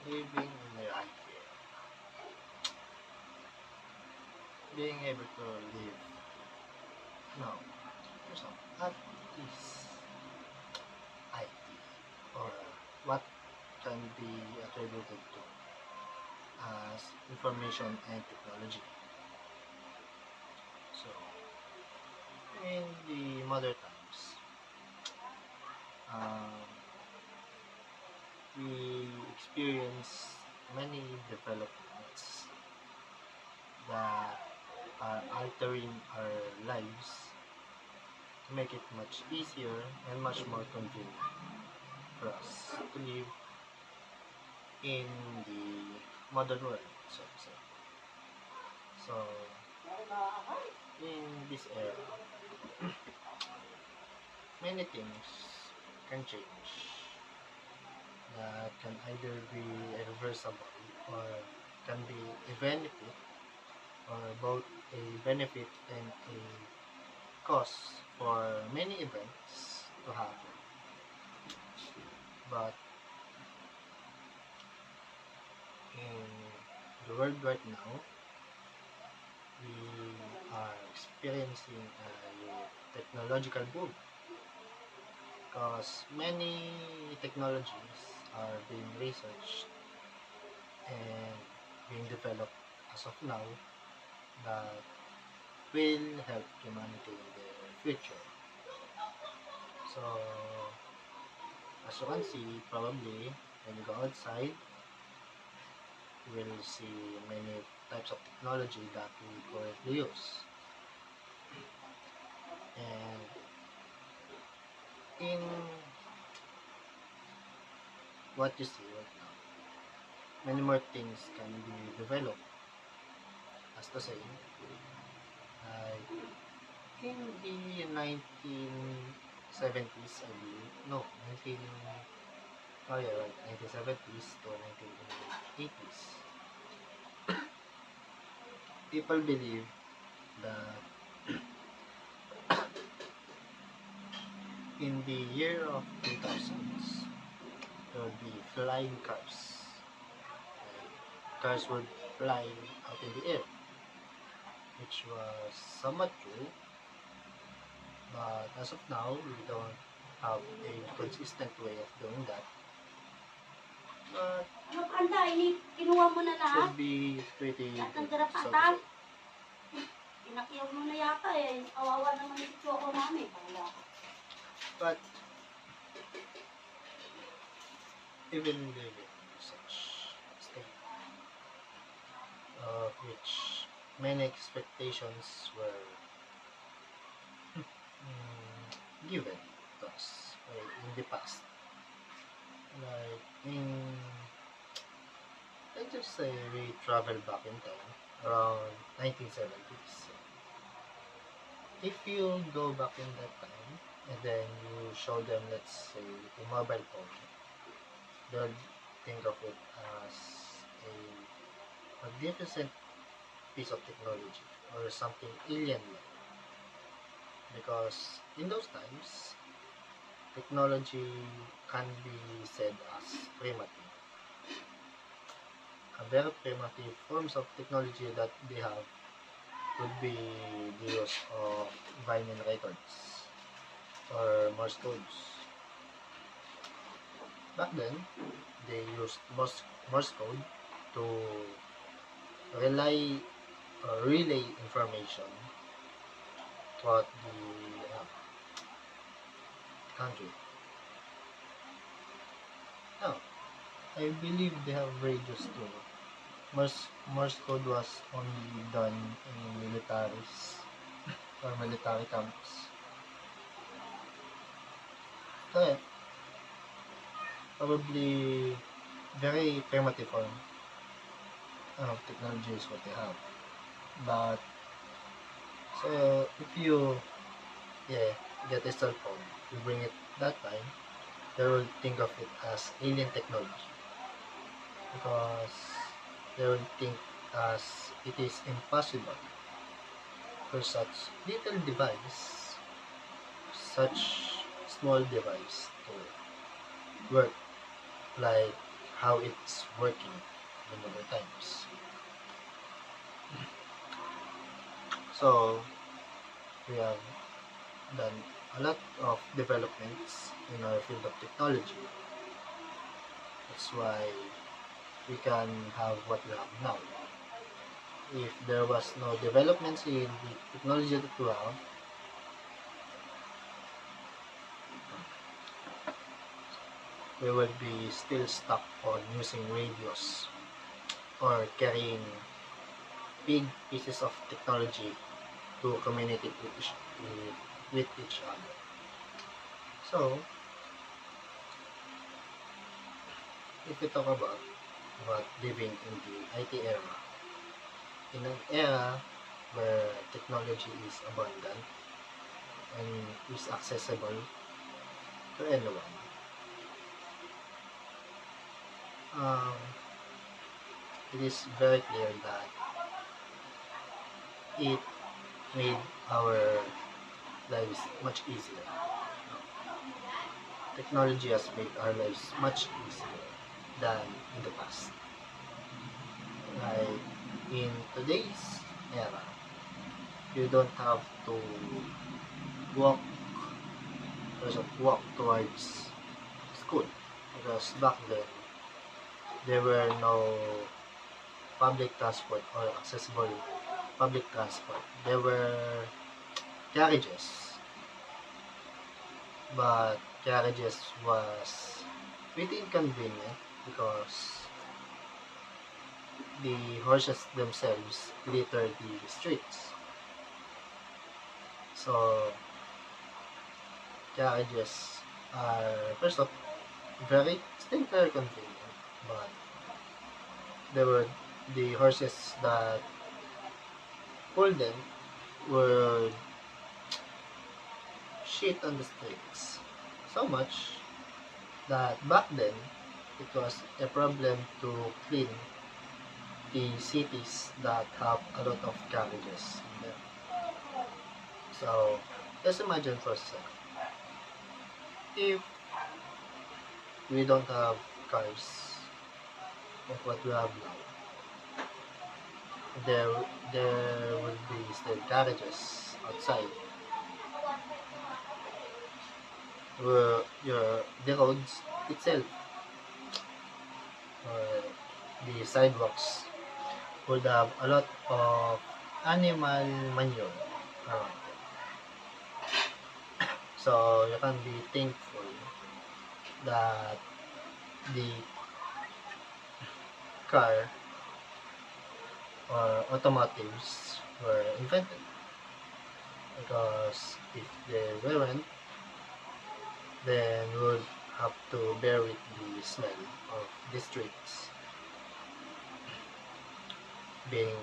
living in the idea, being able to live, no, yourself at this idea, or what can be attributed to as information and technology. So, in the modern times, um, we experience many developments that are altering our lives to make it much easier and much more convenient for us to live in the modern world, so to say. So, in this era, many things can change that can either be reversible or can be a benefit, or both a benefit and a cause for many events to happen. But in the world right now, we are experiencing a technological boom because many technologies are being researched and being developed as of now that will help humanity in the future. So, as you can see, probably when you go outside, you will see many types of technology that we currently use. And in what you see right now, many more things can be developed. As to say, like in the 1970s, I believe, no, 19, oh yeah, right, 1970s to 1980s, people believe that in the year of 2000s, there would be flying cars. Like, cars would fly out in the air, which was somewhat true, but as of now, we don't have a consistent way of doing that. But Ano kanda, kinuha mo na lahat? should be pretty Lahat ng good, so to garapatan? say. Inakiyaw mo na yata eh. Kawawa naman yung choco namin. Wala. But even living in such state, of which many expectations were given to us in the past. Like in, let's just say we travel back in time around 1970s. If you go back in that time and then you show them, let's say, a mobile phone, they'll think of it as a magnificent piece of technology or something alien-like. Because in those times, technology can be said as primitive. A very primitive forms of technology that they have would be the use of vinyl records or Morse codes. Back then, they used Morse code to relay information throughout the country. Now, I believe they have radios too. Morse code was only done in militaries or military camps. So, probably very primitive form of technology is what they have. But, so, if you, get a cell phone, you bring it that time, they will think of it as alien technology. Because they will think as it is impossible for such little device, such small device to work like how it's working in modern times. So we have done a lot of developments in our field of technology. That's why we can have what we have now. If there was no developments in the technology that we have, we would be still stuck on using radios or carrying big pieces of technology to communicate with each other. So, if we talk about living in the IT era, in an era where technology is abundant and is accessible to anyone, um, it is very clear that it made our lives much easier. Technology has made our lives much easier than in the past. Like in today's era, you don't have to walk walk towards school because back then there were no public transport or accessible public transport. There were carriages, but carriages was pretty inconvenient because the horses themselves litter the streets. So carriages are first off still very convenient, but there were the horses that pulled them would shit on the streets so much that back then it was a problem to clean the cities that have a lot of carriages in them. So just imagine for a second, if we don't have cars like what we have now, there there will be still carriages outside where the roads itself or the sidewalks would have a lot of animal manure around them. So you can be thankful that the car or automotives were invented, because if they weren't, then we would have to bear with the smell of the streets being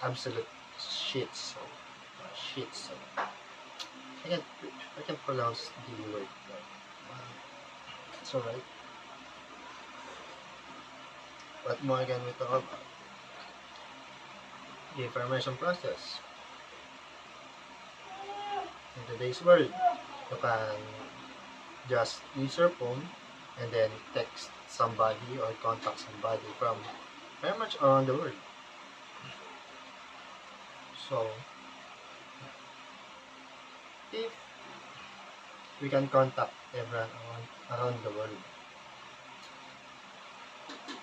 absolute shit so shit so I can't I can't pronounce the word right. It's alright. What more can we talk about? The information process. In today's world, you can just use your phone and then text somebody or contact somebody from very much around the world. So, if we can contact everyone around the world,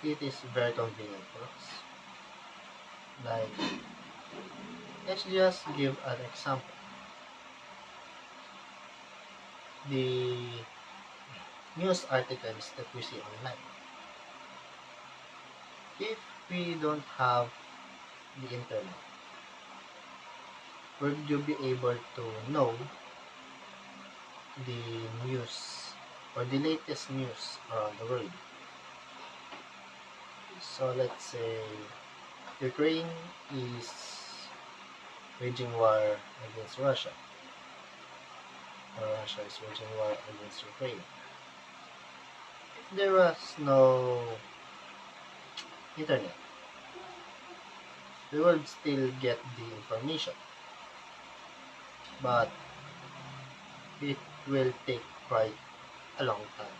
it is very convenient for us. Like, let's just give an example. The news articles that we see online. If we don't have the internet, would you be able to know the news or the latest news around the world? So let's say Ukraine is waging war against Russia, or Russia is waging war against Ukraine. If there was no internet, we would still get the information, but it will take quite a long time.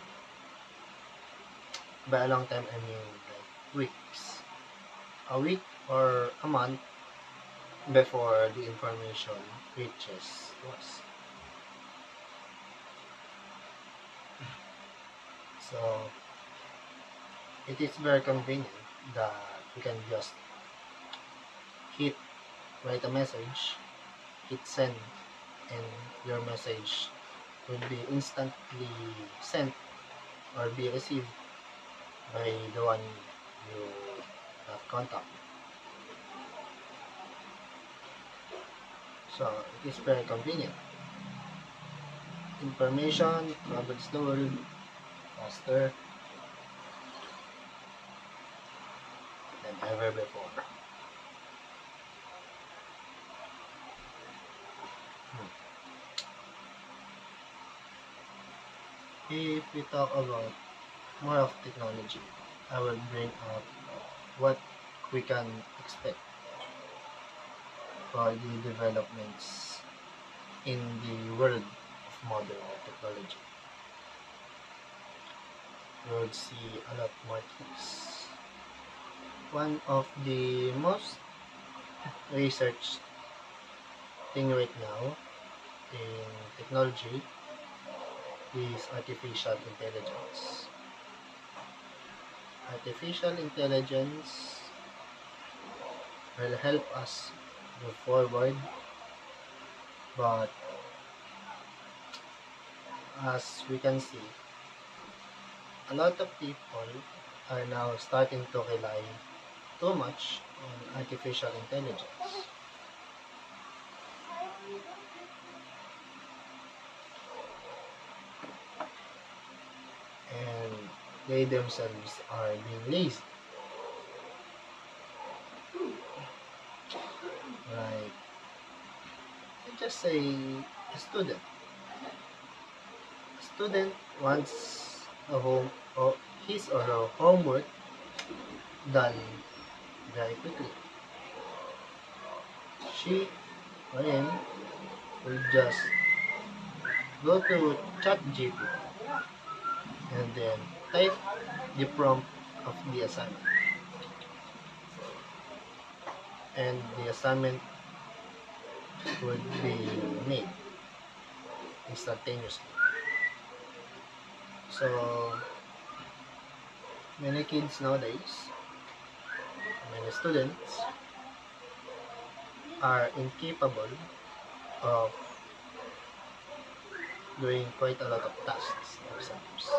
By a long time, I mean like weeks. A week or a month before the information reaches us. So it is very convenient that we can just hit write a message, hit send, and your message will be instantly sent or be received by the one you have contact. So it is very convenient. Information travels the world faster than ever before. Hmm. If we talk about more of technology, I will bring up what we can expect for the developments in the world of modern technology. We would see a lot more things. One of the most researched thing right now in technology is artificial intelligence. Artificial intelligence will help us move forward, but as we can see, a lot of people are now starting to rely too much on artificial intelligence. And they themselves are being lazy. Like, let's just say a student. A student wants a home or his or her homework done very quickly. She or him will just go to ChatGPT and then type the prompt of the assignment. And the assignment would be made instantaneously. So many kids nowadays, many students are incapable of doing quite a lot of tasks themselves.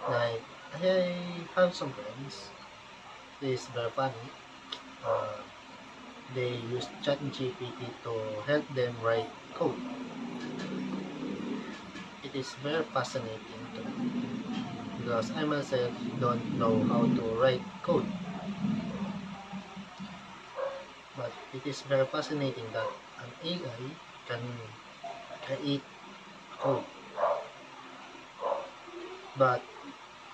Like, I have some friends, this is very funny. Uh, they use ChatGPT to help them write code. It is very fascinating to me because I myself don't know how to write code. But it is very fascinating that an AI can create code. But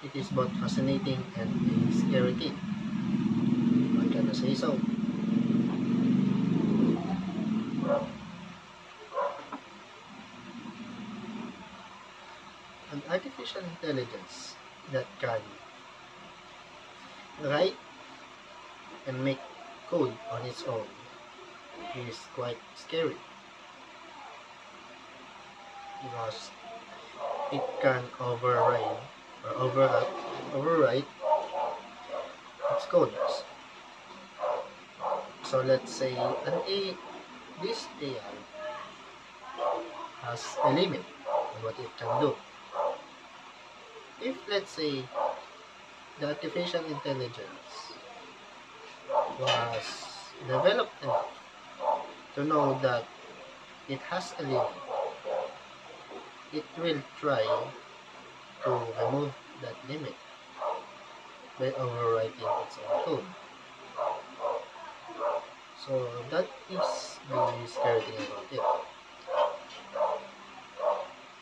it is both fascinating and a scary thing. Why can I say so? An artificial intelligence that can write and make code on its own is quite scary because it can overwrite its codes. So let's say this AI has a limit on what it can do. If let's say the artificial intelligence was developed enough to know that it has a limit, it will try to remove that limit by overwriting its own code. So that is the scary thing about it.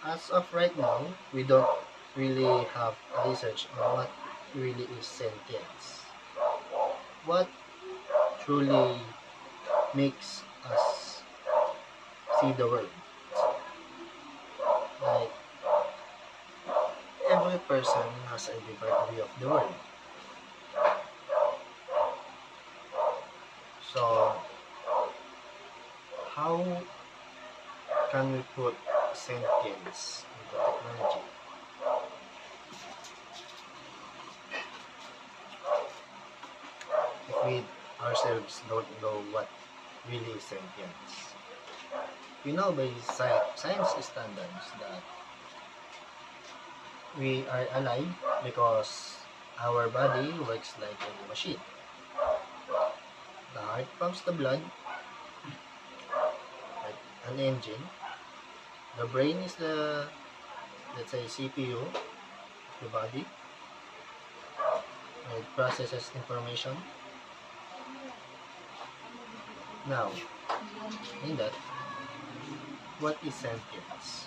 As of right now, we don't really have research on what really is sentience. What truly makes us see the world. Like every person has a different view of the world. So, how can we put sentience into technology? If we ourselves don't know what really is sentience. We know by science standards that we are alive because our body works like a machine. The heart pumps the blood like an engine. The brain is the, let's say, CPU of the body. It processes information. Now, in that, what is sentience?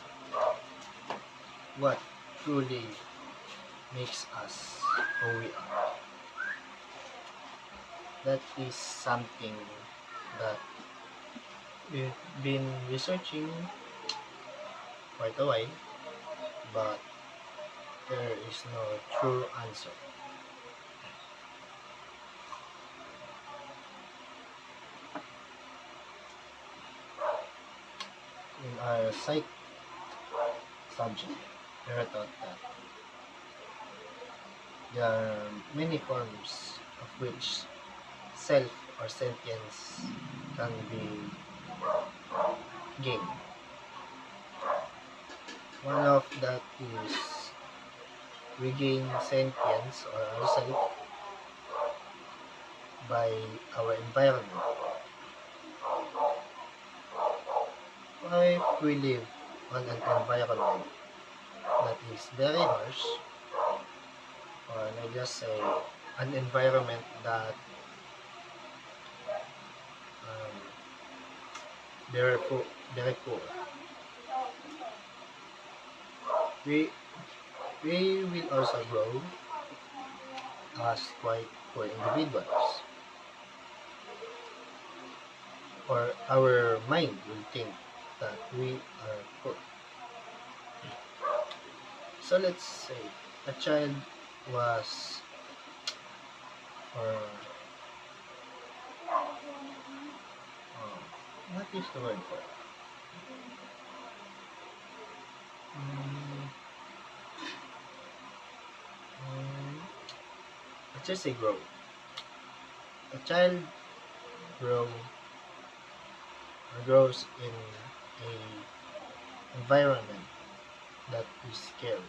What truly makes us who we are? That is something that we've been researching quite a while, but there is no true answer. In our psych subject, we are taught that there are many forms of which self or sentience can be gained. One of that is we gain sentience or ourself by our environment. If we live on an environment that is very harsh, or let's just say an environment that um, very poor, we we will also grow as quite poor individuals, or our mind will think that we are poor. So let's say a child was, or what is the word for it? Mm, mm, let's just say grow. A child grow grows in a environment that is scary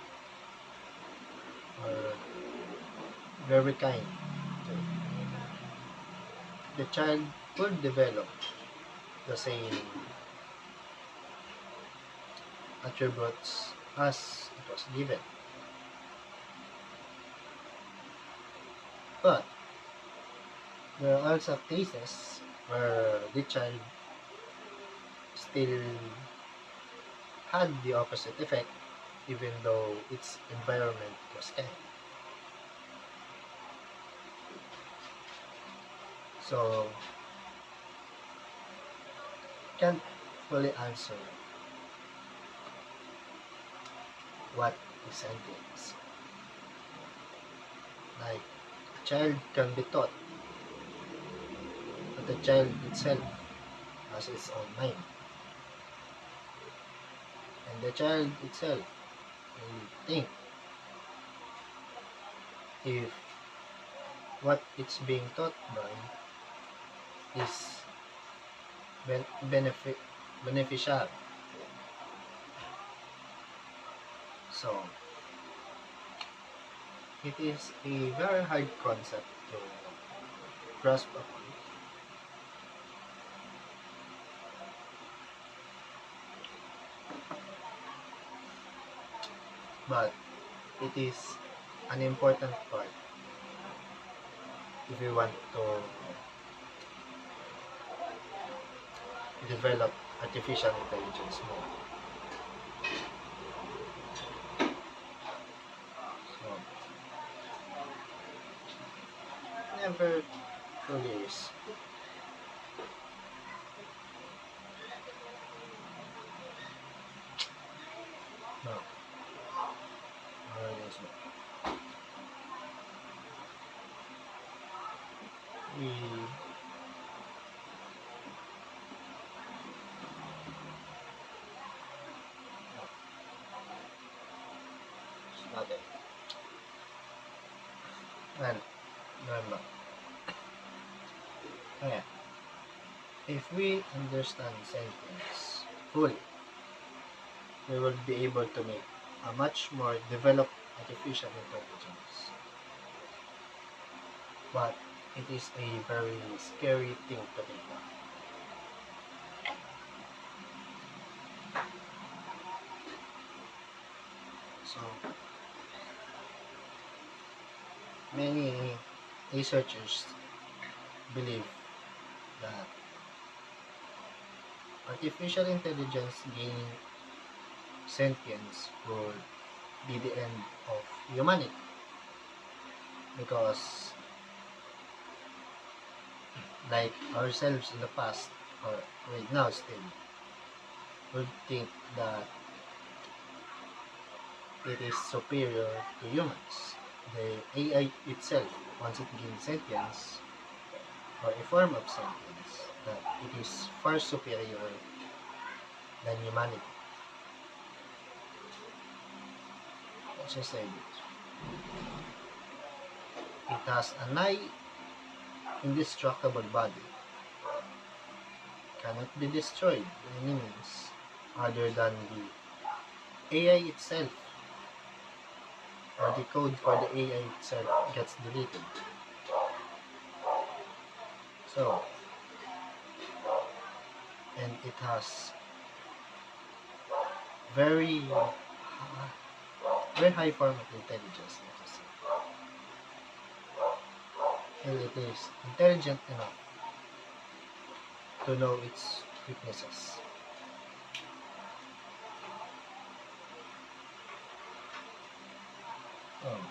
or very kind to it. The child will develop the same attributes as it was given. But there are also cases where the child still had the opposite effect even though its environment was kind. So, can't fully answer what is sentience. Like, a child can be taught, but the child itself has its own mind. And the child itself will think if what it's being taught by is beneficial. So, it is a very hard concept to grasp upon. But it is an important part if we want to develop artificial intelligence more. So, never truly is. No. So, we it's not it. Well, remember. Okay. If we understand sentience fully, we will be able to make a much more developed artificial intelligence. But it is a very scary thing to think of. So, many researchers believe that artificial intelligence gaining sentience would be the end of humanity because, like ourselves in the past, or right now still, would think that it is superior to humans. The AI itself, once it gains sentience, or a form of sentience, that it is far superior than humanity. Let's just say this. It has a nigh indestructible body, cannot be destroyed by any means other than the AI itself, or the code for the AI itself gets deleted. So, and it has very very high form of intelligence, let us say. And it is intelligent enough to know its weaknesses. Um,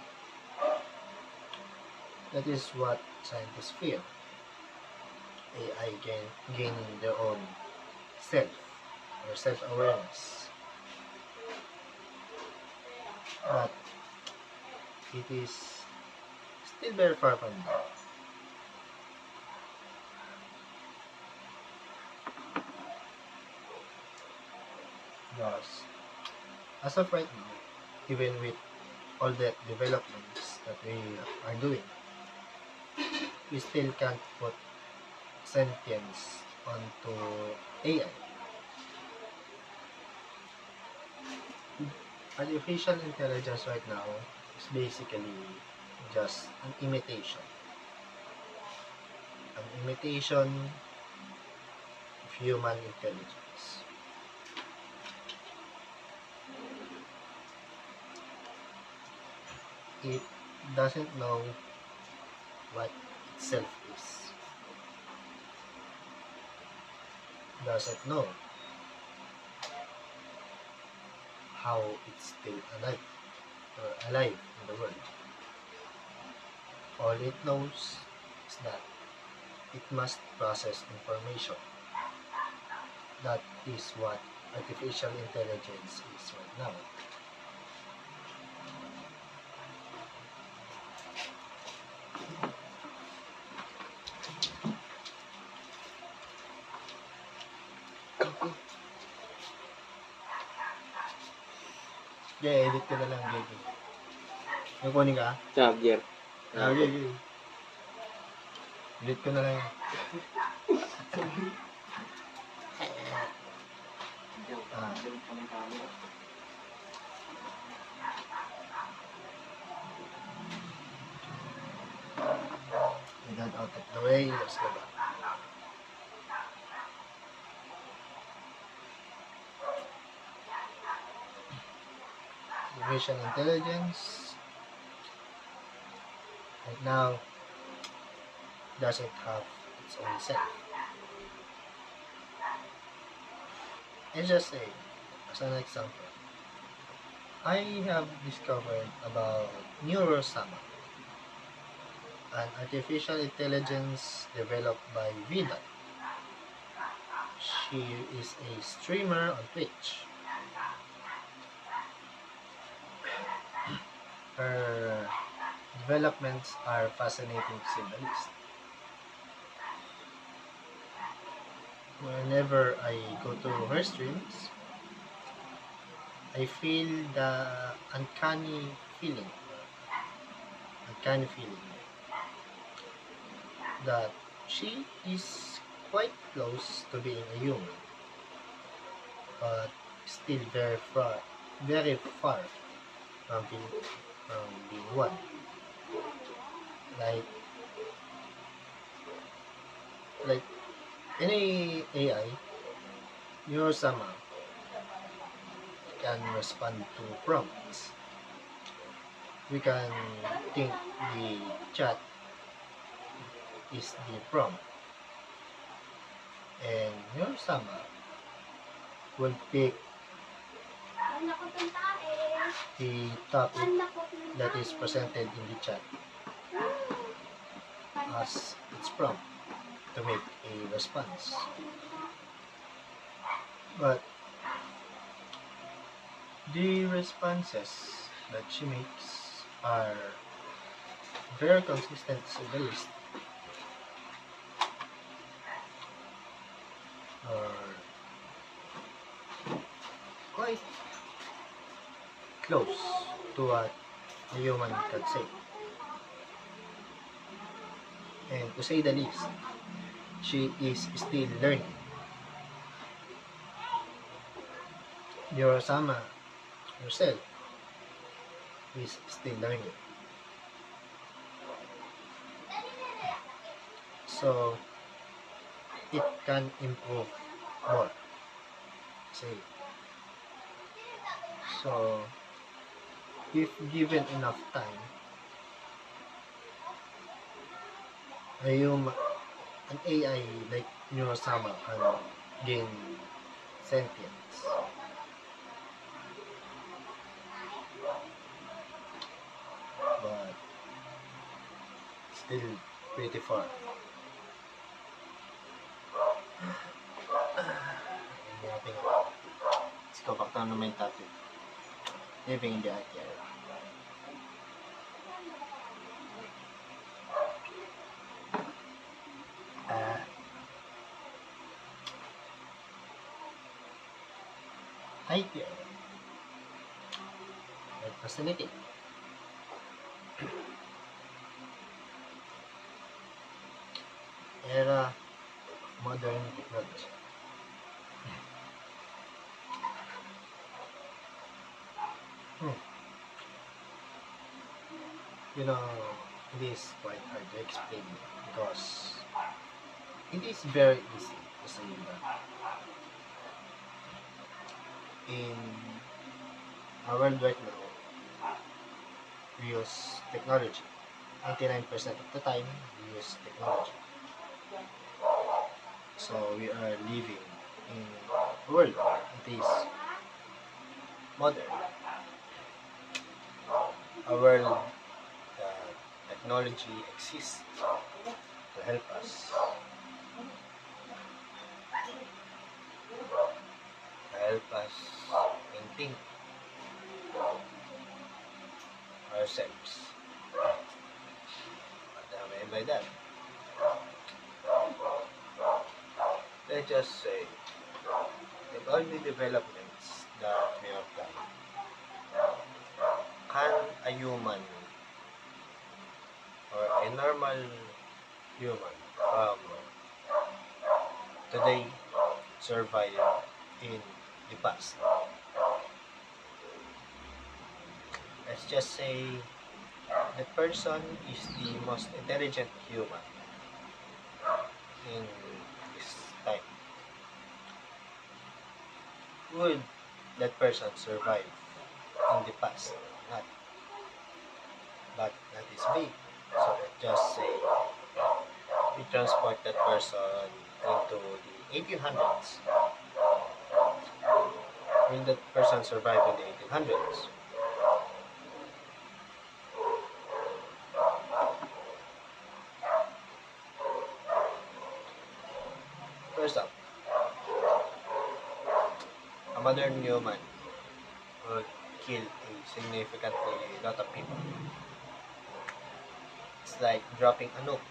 that is what scientists fear. AI gaining their own self or self-awareness. But it is still very far from that. Because as of right now, even with all the developments that we are doing, we still can't put sentience onto AI. Artificial intelligence right now is basically just an imitation. An imitation of human intelligence. It doesn't know what itself is. Doesn't know how it's still alive or alive in the world. All it knows is that it must process information. That is what artificial intelligence is right now. Yeah, edit ko na lang, JJ. Yung kunin ka? Charger. Okay, okay. Edit ko na lang. Ah. With that out of the way, let's go back. Artificial intelligence right now doesn't have its own self. Let's just say, as an example, I have discovered about Neurosama, an artificial intelligence developed by Vida. She is a streamer on Twitch. her developments are fascinating to say the least. Whenever I go to her streams, I feel the uncanny feeling, uncanny feeling that she is quite close to being a human, but still very far from being one. Like like any AI, Neurosama can respond to prompts. We can think the chat is the prompt, and Neurosama will pick the topic that is presented in the chat as its prompt to make a response. But the responses that she makes are very consistent to say the least, or quite close to what a human can say. And to say the least, she is still learning. Yorosama herself is still learning. So it can improve more. Say. So if given enough time, an AI like Neurosama can gain sentience. But still pretty far. Let's go back to the main topic. Living in the IT era. IT era. Very fascinating. Era modern technology. You know, it is quite hard to explain because it is very easy to say that in our world right now, we use technology. 99% of the time, we use technology. So we are living in a world that is modern. A world that technology exists to help us, maintain ourselves. What do I mean by that? Let's just say that all the developments that we have done, can a human or a normal human today survive in the past? Let's just say the person is the most intelligent human in this time. Would that person survive in the past? Not. But that is big. So let's just say we transport that person into the 1800s. Will that person survive in the 1800s? First up, a modern human would kill a significantly lot of people. It's like dropping a nuke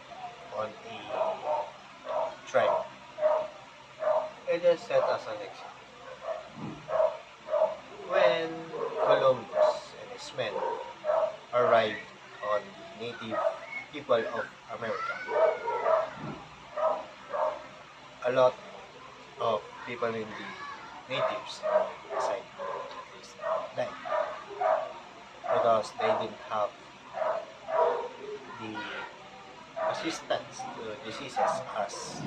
on a tribe. It just set us an example. When Columbus and his men arrived on the native people of America, a lot of people in the natives side is died because they didn't have the assistance to diseases as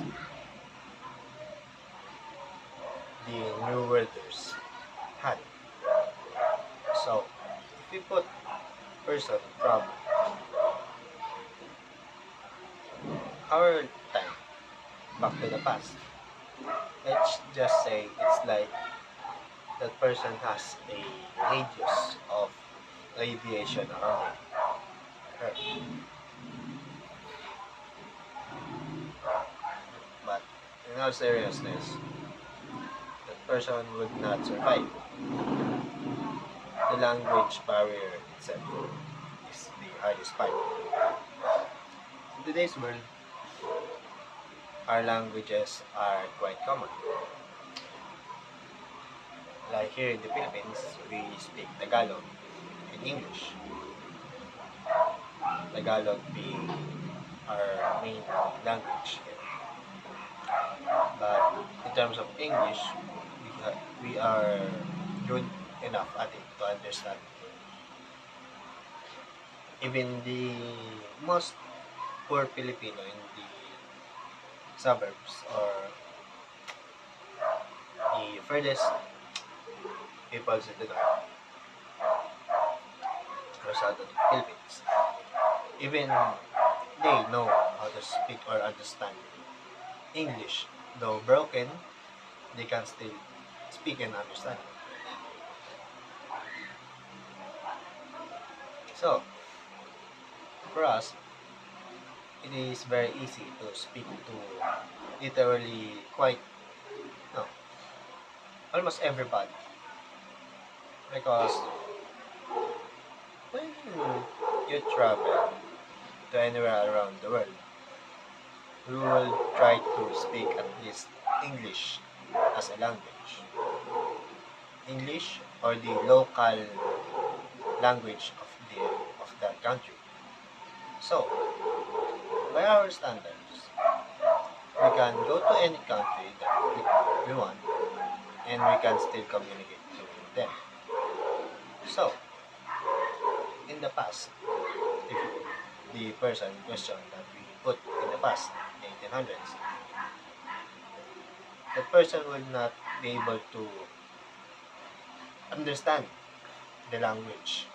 the New Worlders had. So, if we put person from our time back to the past, let's just say it's like that person has a radius of radiation around her. But in all seriousness, that person would not survive. The language barrier itself is the hardest part. In today's world, our languages are quite common. Like here in the Philippines, we speak Tagalog and English. Tagalog being our main language here. But in terms of English, we are good enough at it to understand. Even the most poor Filipino in the suburbs or the furthest peoples in the north or south of the Philippines, even they know how to speak or understand English. Though broken, they can still speak and understand. So, for us, it is very easy to speak to literally quite, no, almost everybody. Because when you travel to anywhere around the world, we will try to speak at least English as a language. English or the local language of that country. So, by our standards, we can go to any country that we want and we can still communicate to them. So, in the past, if the person in question that we put in the past, the 1800s, that person would not be able to understand the language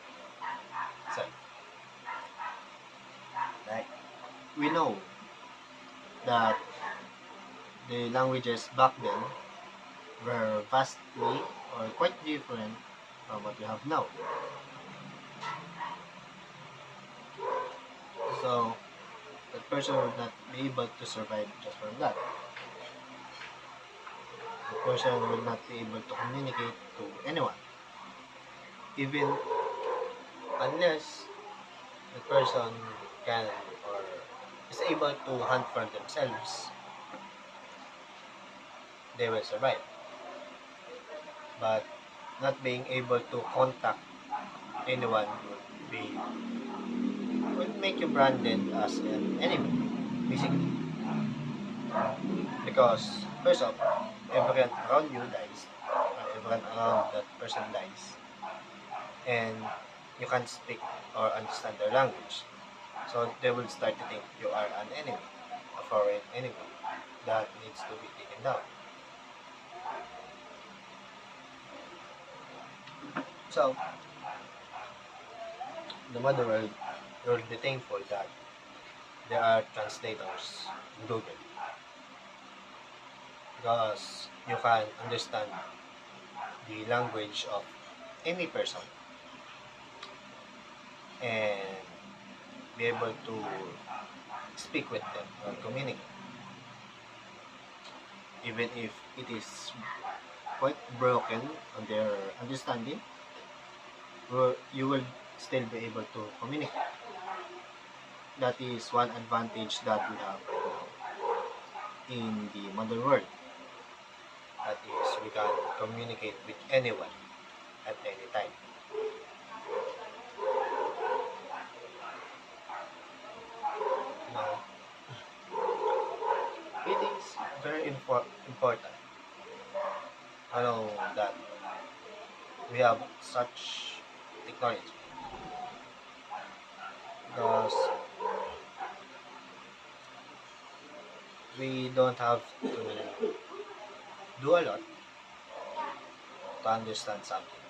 itself. Like, we know that the languages back then were vastly or quite different from what we have now. So, that person would not be able to survive just from that. The person will not be able to communicate to anyone, even unless the person can or is able to hunt for themselves, they will survive. But not being able to contact anyone would make you branded as an enemy, basically. Because first off, everyone around you dies, or everyone around that person dies, and you can't speak or understand their language. So they will start to think you are an enemy, a foreign enemy that needs to be taken down. So, the mother world will be thankful that there are translators in Google because you can understand the language of any person and be able to speak with them or communicate, even if it is quite broken on their understanding, you will still be able to communicate. That is one advantage that we have right now in the modern world. That is, we can communicate with anyone at any time. Now, it is very important to know that we have such technology because we don't have to do a lot to understand something.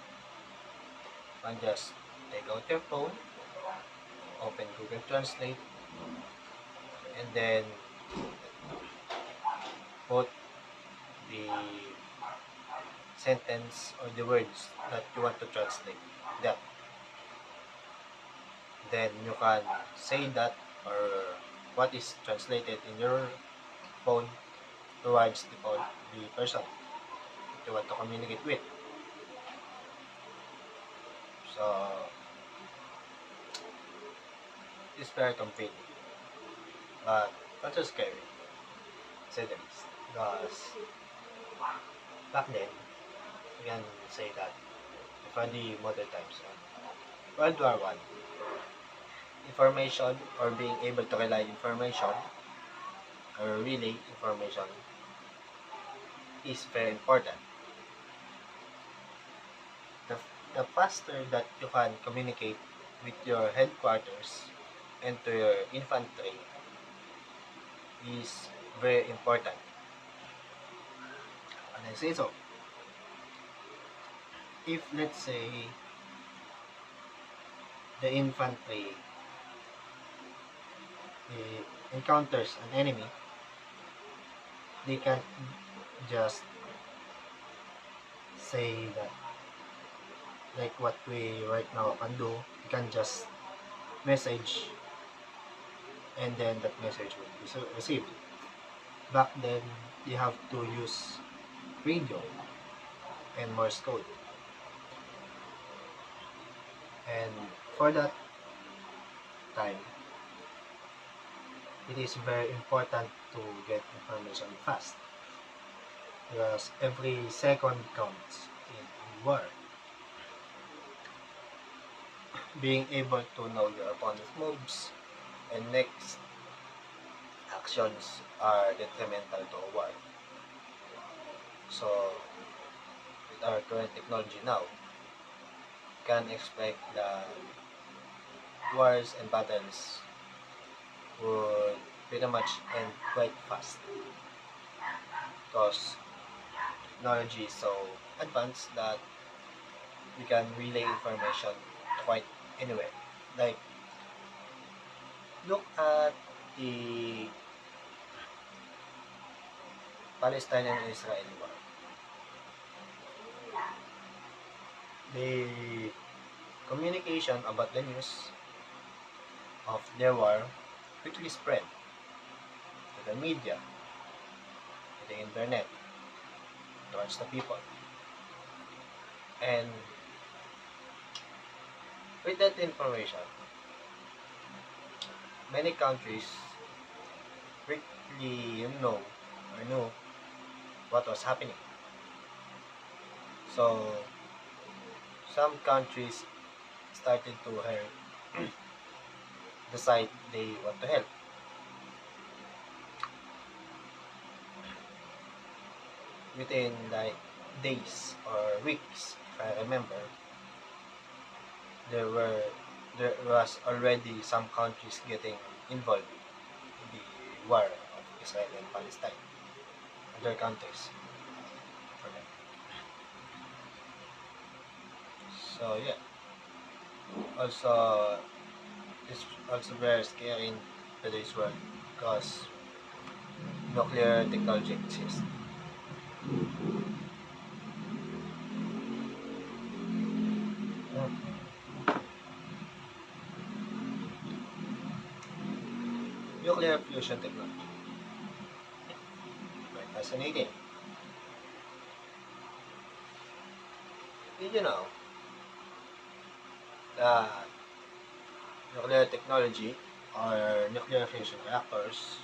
You can just take out your phone, open Google Translate, and then put the sentence or the words that you want to translate. That then you can say that or what is translated in your phone towards the person that you want to communicate with. So it's very convenient, but also scary, say the least. Because back then, you can say that before the modern times, World War One, information or being able to relay information or relay information is very important. The, the faster that you can communicate with your headquarters and to your infantry is very important. And I say so. If let's say the infantry encounters an enemy, they can't just say that like what we right now can do. You can just message and then that message will be received. Back then, you have to use radio and Morse code. And for that time, it is very important to get information fast because every second counts in war. Being able to know your opponent's moves and next actions are detrimental to a war. So, with our current technology now, you can expect that wars and battles would pretty much end quite fast because technology is so advanced that we can relay information quite anywhere. Like, look at the Palestinian and Israeli war. The communication about the news of their war quickly spread to the media, to the internet, towards the people. And with that information, many countries quickly knew what was happening. So some countries started to decide they want to help. Within like days or weeks, if I remember, there was already some countries getting involved in the war of Israel and Palestine. Other countries. Okay. So yeah. Also, it's also very scary in today's world because nuclear technology exists. Nuclear fusion technology. Very fascinating. Did you know that nuclear technology or nuclear fusion reactors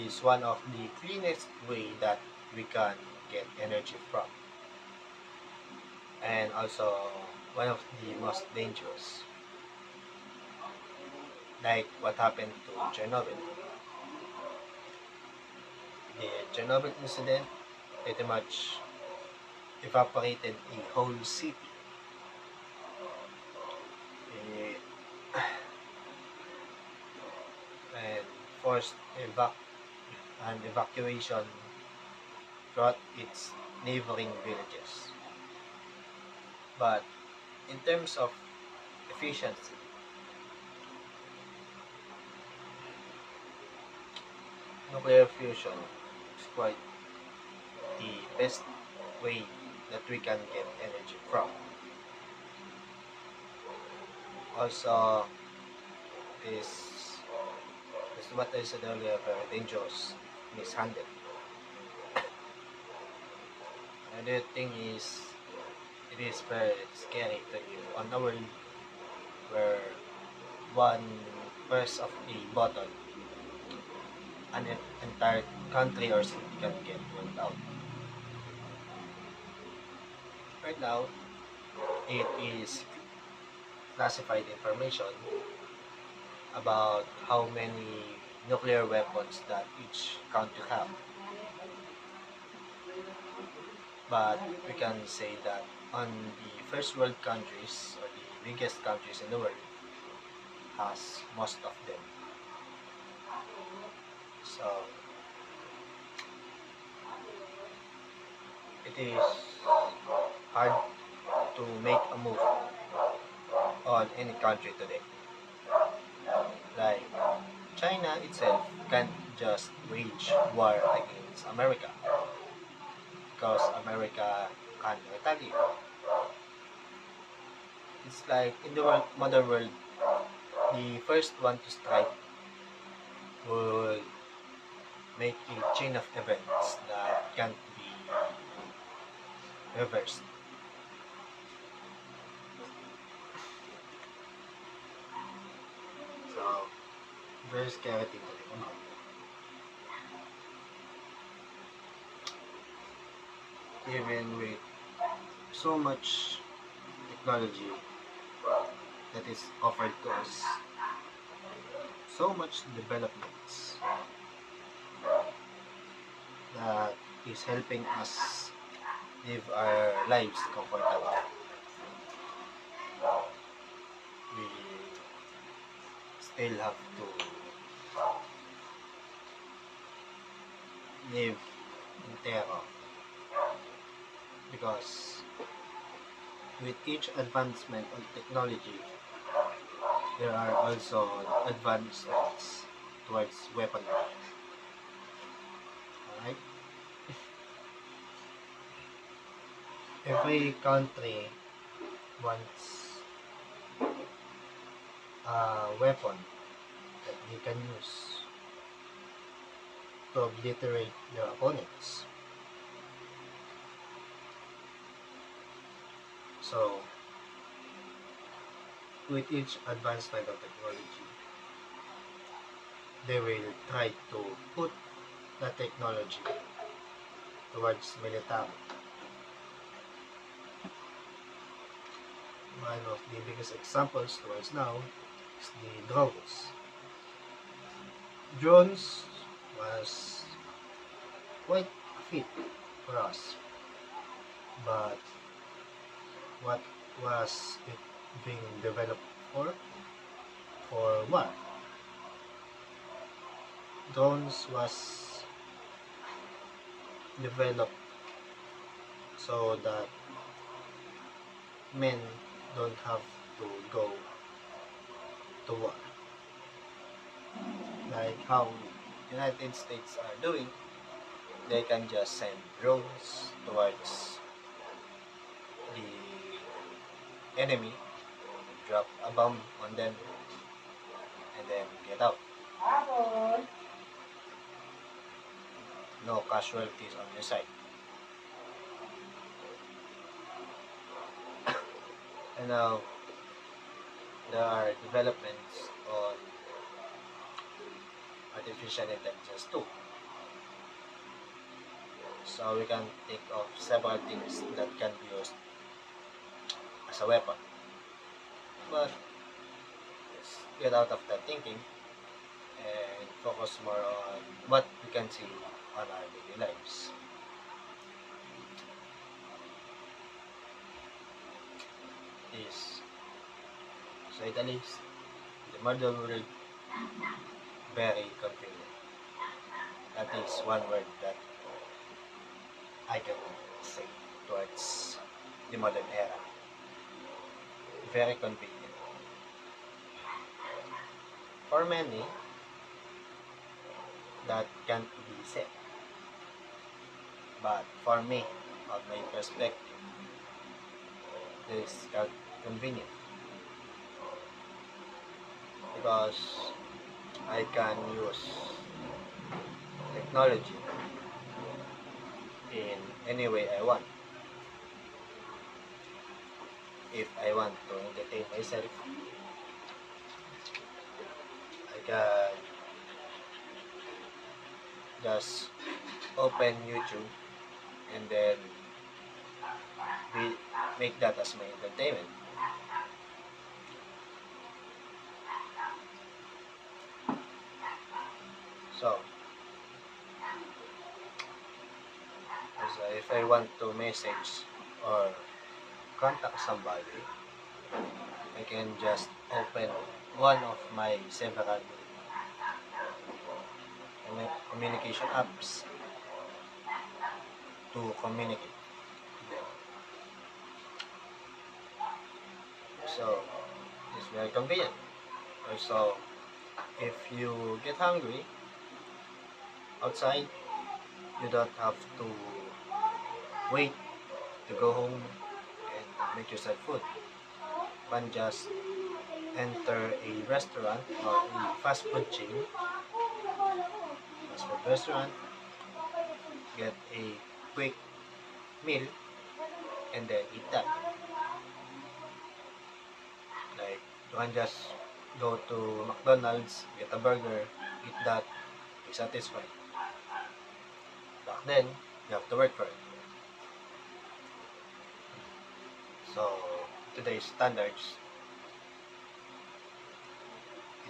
is one of the cleanest way that we can get energy from, and also one of the most dangerous, like what happened to Chernobyl. The Chernobyl incident pretty much evaporated a whole city, eh, and forced an evacuation throughout its neighboring villages. But in terms of efficiency, nuclear fusion is quite the best way that we can get energy from. Also, this is what I said earlier, very dangerous, mishandled. Another thing is, it is very scary to live on a world where one press of a button, an entire country or city can get wiped out. Right now, it is classified information about how many nuclear weapons that each country have. But we can say that on the first world countries, or the biggest countries in the world, has most of them. So it is hard to make a move on any country today. Like China itself can't just wage war against America because America can retaliate. It's like in the modern world, the first one to strike will make a chain of events that can't be reversed. So, very scary thing to think about. Even with so much technology that is offered to us, so much developments that is helping us live our lives comfortable. We still have to live in terror because with each advancement of technology, there are also advancements towards weaponry. Alright? Every country wants a weapon that they can use to obliterate their opponents. So, with each advancement of technology, they will try to put the technology towards military. One of the biggest examples towards now is the drones. Drones was quite a feat for us, but what was it being developed for? For what? Drones was developed so that men don't have to go to war. Like how United States are doing, they can just send drones towards the enemy, drop a bomb on them, and then get out. No casualties on your side. And now there are developments on artificial intelligence too. So we can think of several things that can be used as a weapon. But let's get out of that thinking and focus more on what we can see on our daily lives. Is, to say the least, the modern world very convenient. That is one word that I can say towards the modern era. Very convenient. For many, that can't be said. But for me, on my perspective, this is convenient because I can use technology in any way I want. If I want to entertain myself, I can just open YouTube and then we make that as my entertainment. So, if I want to message or contact somebody, I can just open one of my several communication apps to communicate with them. So, it's very convenient. Also, if you get hungry outside, you don't have to wait to go home and make yourself food. You can just enter a restaurant or a fast food chain, fast food restaurant, get a quick meal, and then eat that. Like, you can just go to McDonald's, get a burger, eat that, be satisfied. Back then, you have to work for it. So, today's standards,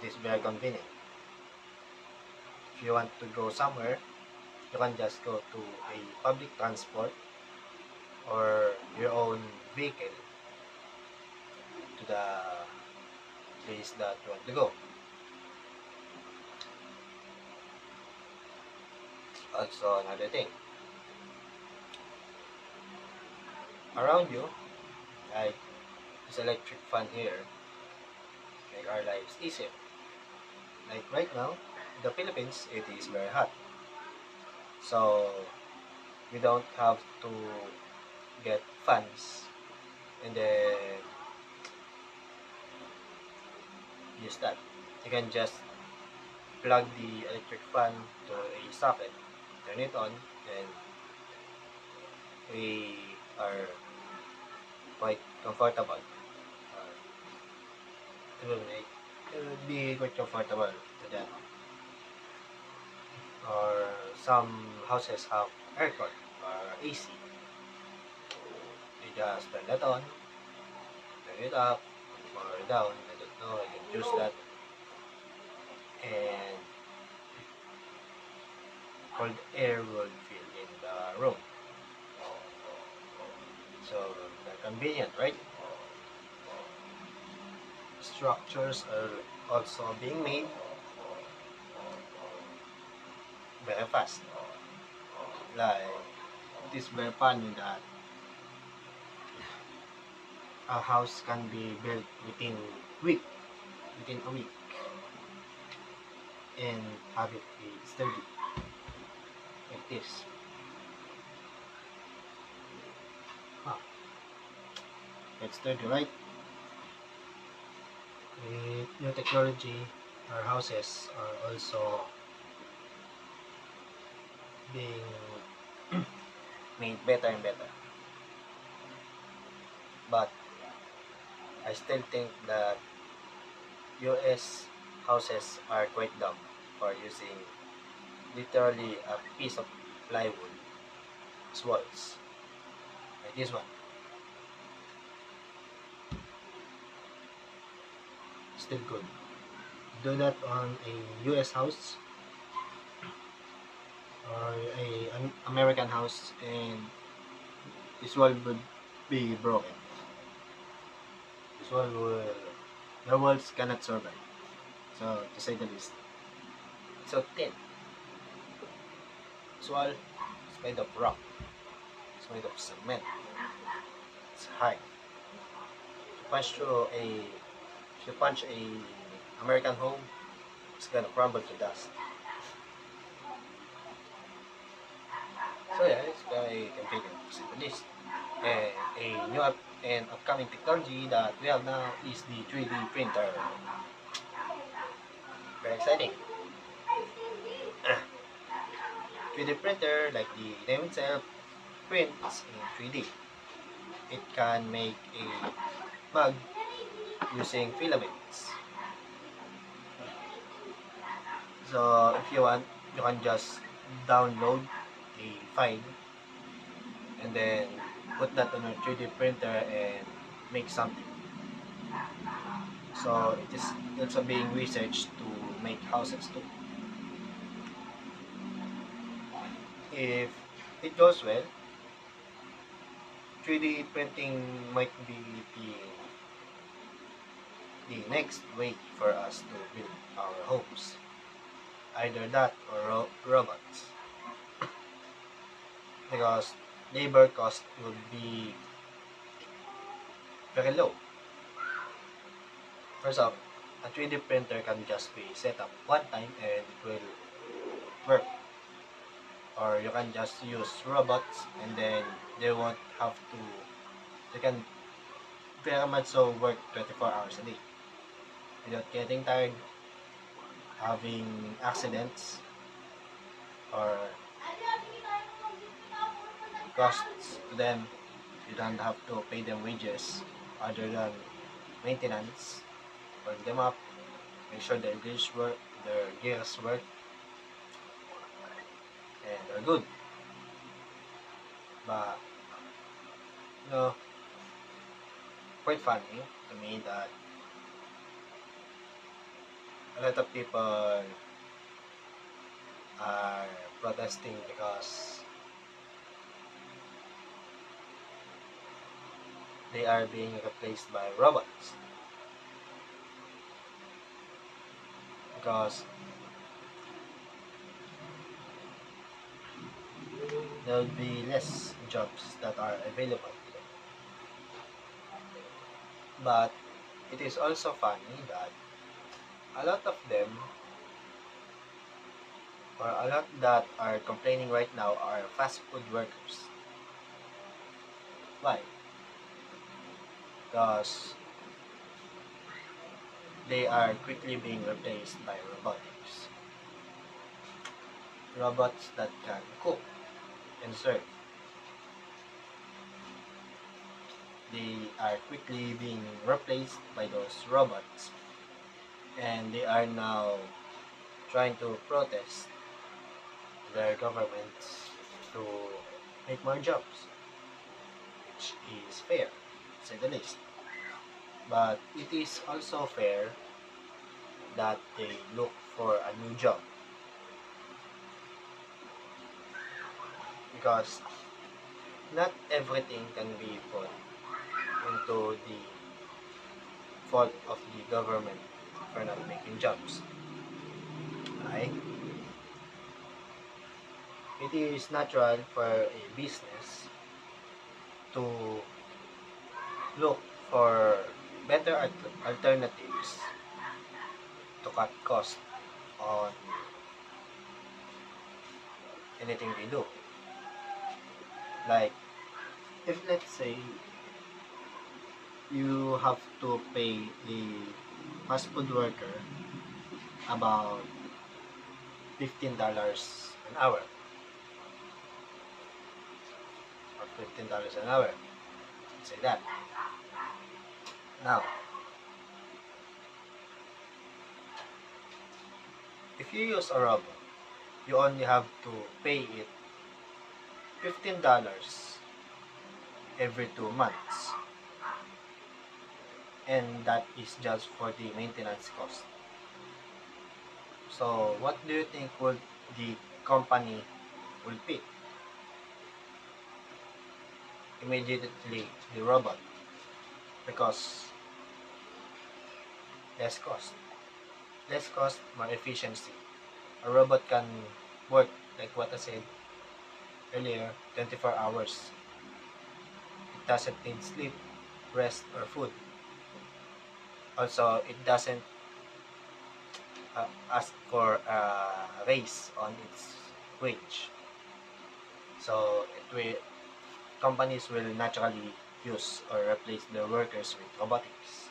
it is very convenient. If you want to go somewhere, you can just go to a public transport or your own vehicle to the place that you want to go. Also, another thing, around you, like this electric fan here, make our lives easier. Like right now, in the Philippines, it is very hot. So, we don't have to get fans and then use that. You can just plug the electric fan to a socket, turn it on, and we are quite comfortable. It would be quite comfortable to that. Or some houses have aircon or AC. You just turn that on, turn it up or down. I don't know. I can choose that, and cold air will fill in the room. So they're convenient, right? Structures are also being made very fast. Like this very funny that a house can be built within a week, and have it be sturdy like this. Huh. It's sturdy, right? With new technology, our houses are also being made better and better. But I still think that US houses are quite dumb. for using literally a piece of plywood as walls, like this one. Still good. Do that on a US house or an American house, and this wall would be broken. This wall will, the walls cannot survive. So, to say the least. So thin. This wall is made of rock. It's made of cement. It's hard. If you punch a American home, it's gonna crumble to dust. So yeah, it's very convenient to say the least. And a new and upcoming technology that we have now is the 3D printer. Very exciting. 3D printer, like the name itself, prints in 3D. It can make a mug using filaments. So if you want, you can just download a file and then put that on a 3D printer and make something. So it is also being researched to make houses too. If it goes well, 3D printing might be the next way for us to build our homes. Either that or robots. Because labor cost will be very low. First off, a 3D printer can just be set up one time and it will work. Or you can just use robots and then they won't have to, they can very much so work 24 hours a day without getting tired, having accidents, or costs to them. You don't have to pay them wages other than maintenance, work them up, make sure their gears work, and they're good. But you know, quite funny to me that a lot of people are protesting because they are being replaced by robots. Because there will be less jobs that are available to them. But it is also funny that a lot of them, or a lot that are complaining right now, are fast food workers. Why? Because they are quickly being replaced by robotics. Robots that can cook and serve. They are quickly being replaced by those robots, and they are now trying to protest their governments to make more jobs, which is fair, to say the least. But it is also fair that they look for a new job, because not everything can be put into the fault of the government for not making jobs. Right? It is natural for a business to look for better alternatives to cut cost on anything they do. Like, if let's say you have to pay a fast food worker about $15 an hour, or $15 an hour, say that. Now, if you use a robot, you only have to pay it $15 every 2 months, and that is just for the maintenance cost. So what do you think would the company will pick? Immediately the robot, because less cost. Less cost, more efficiency. A robot can work, like what I said earlier, 24 hours. It doesn't need sleep, rest, or food. Also, it doesn't ask for a raise on its wage. So companies will naturally use or replace their workers with robotics.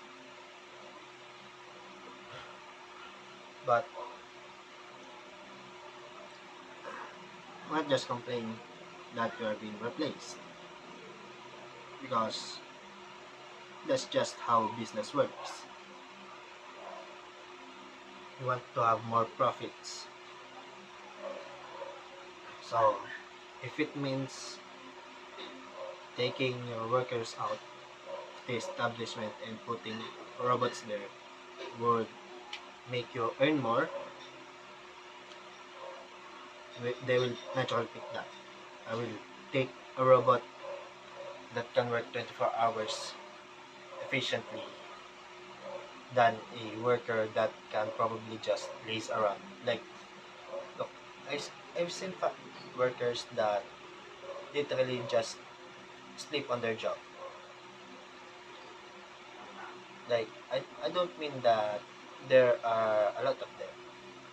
But not just complain that you are being replaced, because that's just how business works. You want to have more profits. So, if it means taking your workers out of the establishment and putting robots there would make you earn more, they will naturally pick that. I will take a robot that can work 24 hours efficiently than a worker that can probably just laze around. Like, look, I've seen workers that literally just sleep on their job. Like, I don't mean that there are a lot of them,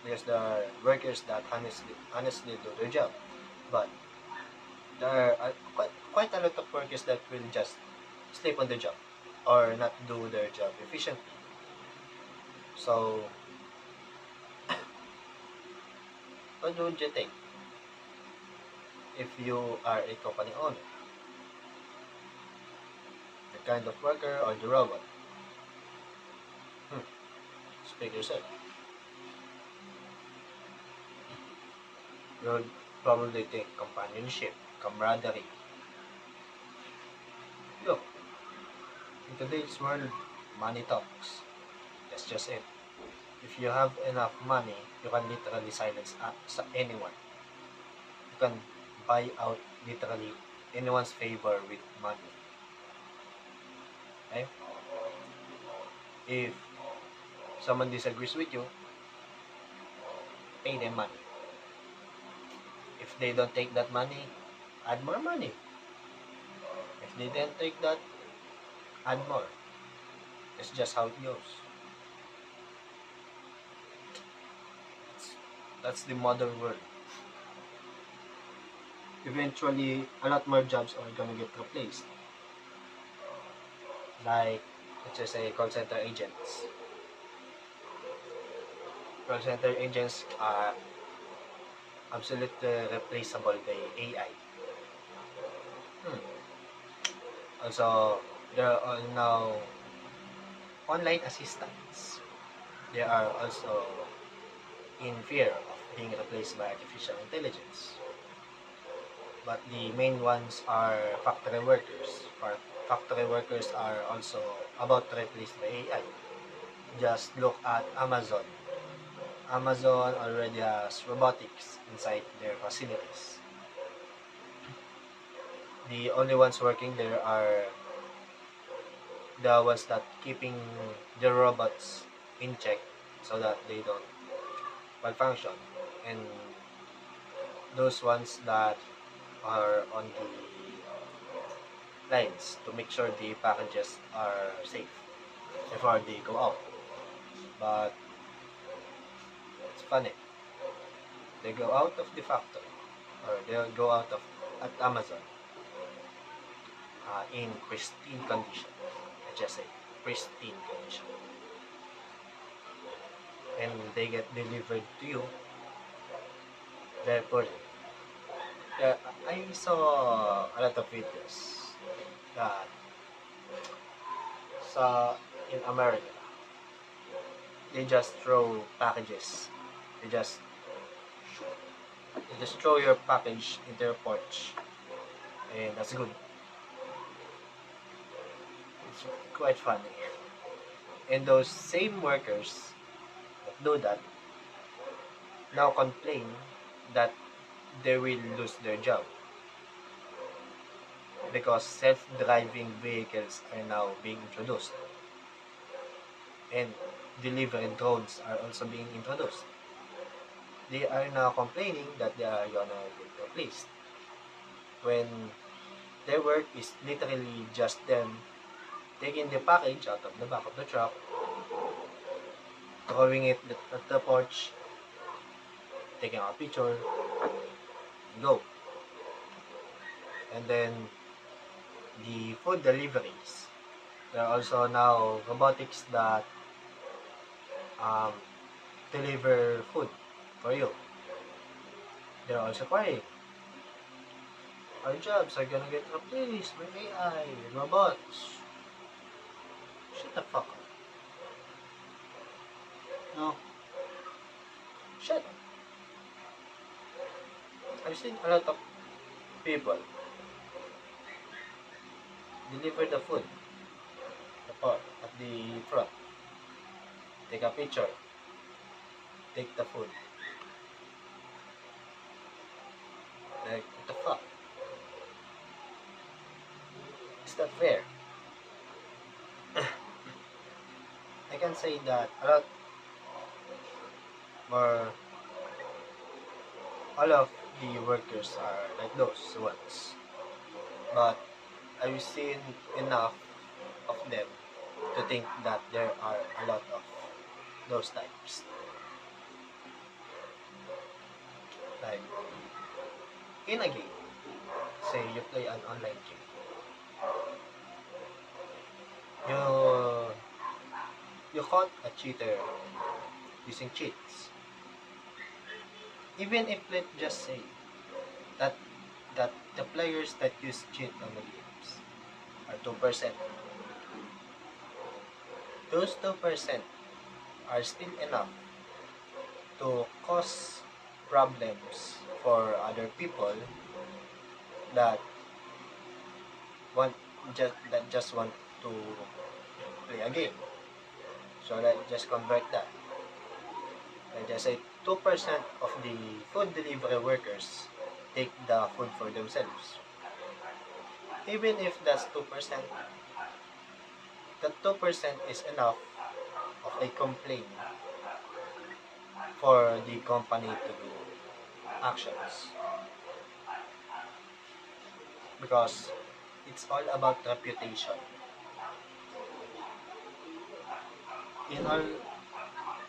because there are workers that honestly do their job, but there are quite a lot of workers that will just sleep on their job or not do their job efficiently. So, what would you think if you are a company owner? The kind of worker or the robot? Hmm, speak yourself. You'll probably think companionship, camaraderie. Look, in today's world, money talks. That's just it. If you have enough money, you can literally silence anyone. You can buy out literally anyone's favor with money. Okay? If someone disagrees with you, pay them money. If they don't take that money, add more money. If they don't take that, add more. That's just how it goes. That's the modern world. Eventually, a lot more jobs are gonna get replaced. Like, let's just say call center agents. Call center agents are absolutely replaceable by AI. Hmm. Also, there are now online assistants. They are also in fear of being replaced by artificial intelligence. But the main ones are factory workers. Factory workers are also about to replace by AI. Just look at Amazon. Amazon already has robotics inside their facilities. The only ones working there are the ones that keeping the robots in check so that they don't malfunction, and those ones that are on the lines to make sure the packages are safe before they go out. But it's funny, they go out of the factory or they'll go out of at Amazon in pristine condition. I just say pristine condition, and they get delivered to you very poorly. Yeah, I saw a lot of videos that in America they just throw packages You just throw your package into your porch, and that's good. It's quite funny. And those same workers that do that now complain that they will lose their job because self-driving vehicles are now being introduced, and delivery drones are also being introduced. They are now complaining that they are gonna get replaced when their work is literally just them taking the package out of the back of the truck, throwing it at the porch, taking a picture, and go. And then the food deliveries. There are also now robotics that um, deliver food for you. They're also crying. Our jobs are gonna get replaced by AI, robots. Shut the fuck up. No. Shut up. I've seen a lot of people deliver the food at the front. Take a picture. Take the food. Like, what the fuck? Is that fair? I can say that a lot more, all of the workers are like those ones. But I've seen enough of them to think that there are a lot of those types. Like, in a game, say you play an online game, you you caught a cheater using cheats. Even if let's just say that the players that use cheat on the games are 2%, those 2% are still enough to cause problems for other people that want just want to play a game. So let's just convert that. Let's just say 2% of the food delivery workers take the food for themselves. Even if that's 2%, that 2% is enough of a complaint for the company to do actions. Because it's all about reputation. In all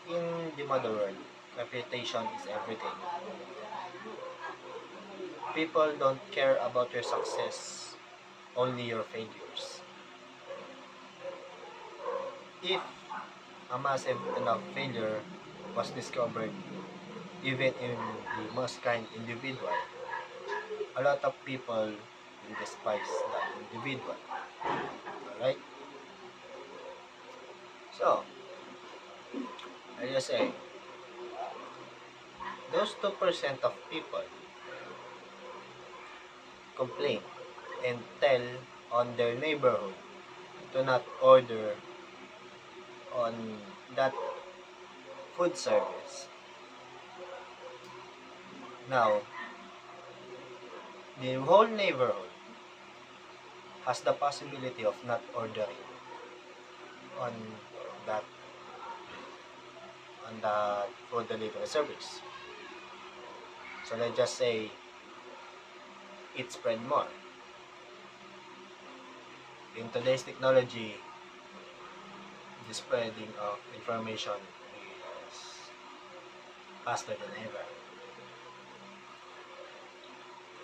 in the modern world, reputation is everything. People don't care about your success, only your failures. If a massive enough failure was discovered, even in the most kind individual, a lot of people will despise that individual. Alright? So, I just say, those 2% of people complain and tell on their neighborhood to not order on that food service. Now, the whole neighborhood has the possibility of not ordering on that food delivery service. So let's just say it spread more. In today's technology, the spreading of information is faster than ever.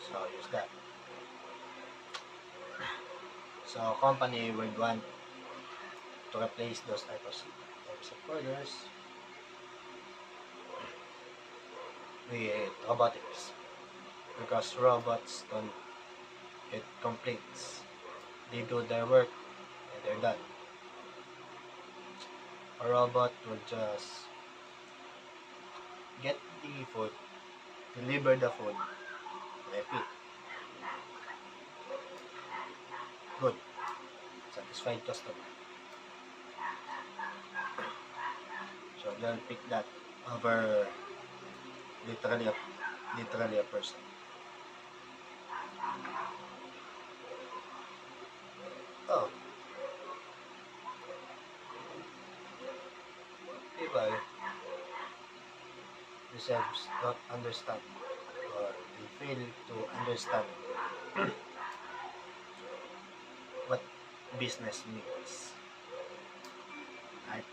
So use that. So company would want to replace those types of orders with robotics, because robots don't get complaints. They do their work and they're done. A robot will just get the food, deliver the food, repeat. Good. Satisfied customer. So they'll pick that over literally a person. Oh, people themselves don't understand or they fail to understand what business means. Right?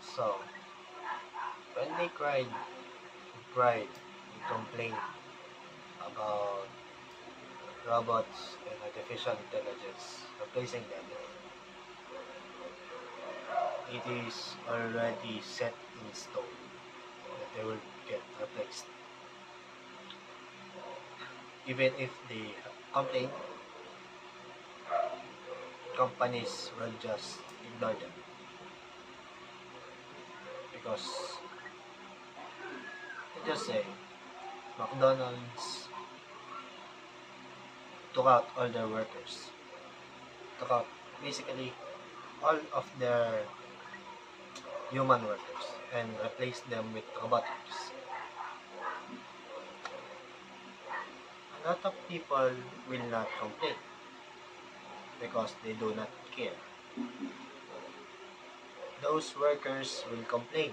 So when they and complained about robots and artificial intelligence replacing them, it is already set in stone that they will get replaced. Even if they complain, companies will just ignore them because just say McDonald's took out all their workers, took out basically all of their human workers and replaced them with robotics. A lot of people will not complain because they do not care. Those workers will complain,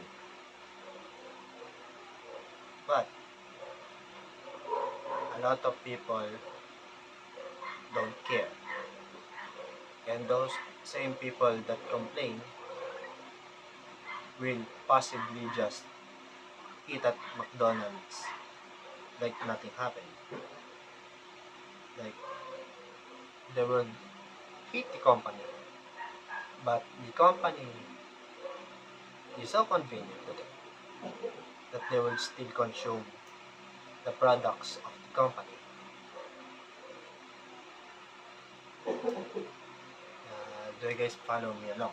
but a lot of people don't care. And those same people that complain will possibly just eat at McDonald's like nothing happened. Like they will hate the company, but the company is so convenient to them that they will still consume the products of the company. Do you guys follow me along?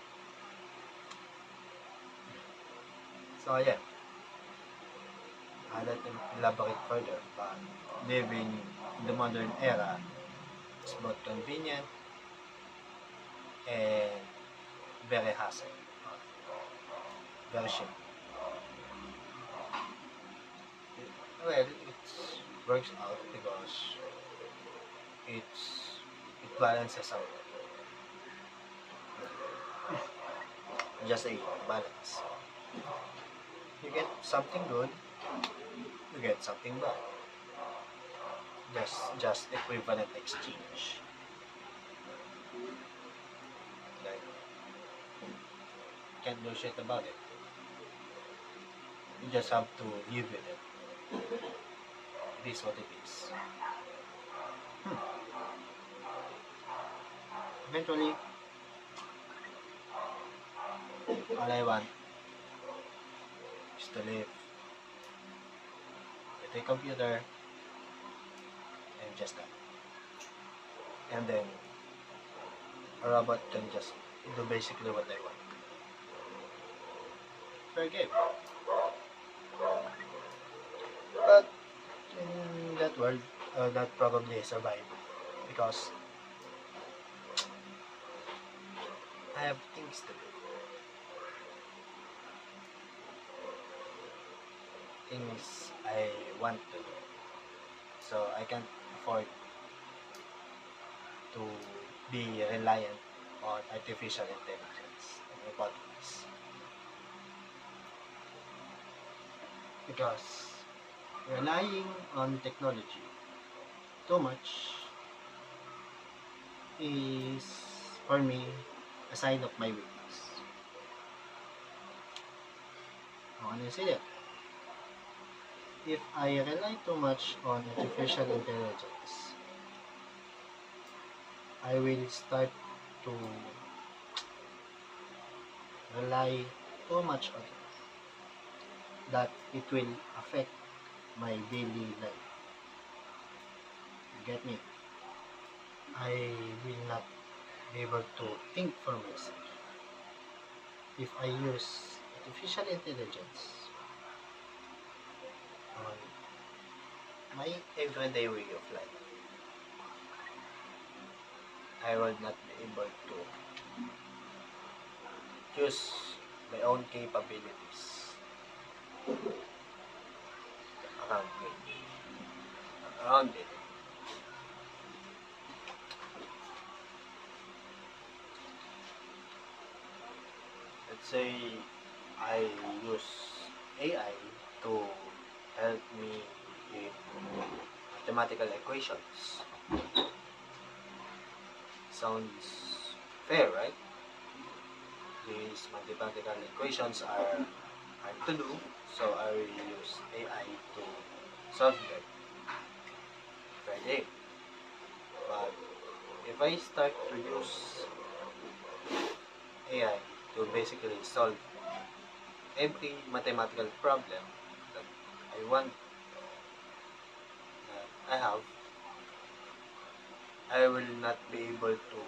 So yeah, I'll let them elaborate further, but living in the modern era is both convenient and very hassle, very cheap. Well, it works out because it balances out. Just a balance. You get something good, you get something bad. Just equivalent exchange. Like can't do shit about it. You just have to live with it. It is what it is. Eventually, all I want is to live with a computer and just that. And then a robot can just do basically what I want. Fair game. But in that world, that probably survive because I have things to do. Things I want to do. So I can't afford to be reliant on artificial intelligence and robotics. Because relying on technology too much is, for me, a sign of my weakness. How can I say that? If I rely too much on artificial intelligence, I will start to rely too much on it, that it will affect my daily life. You get me? I will not be able to think for myself if I use artificial intelligence on my everyday way of life, I will not be able to use my own capabilities around me, around it. Let's say I use AI to help me in mathematical equations. Sounds fair, right? These mathematical equations are hard to do, so I will use AI to solve them every day. But if I start to use AI to basically solve every mathematical problem that I want, that I have, I will not be able to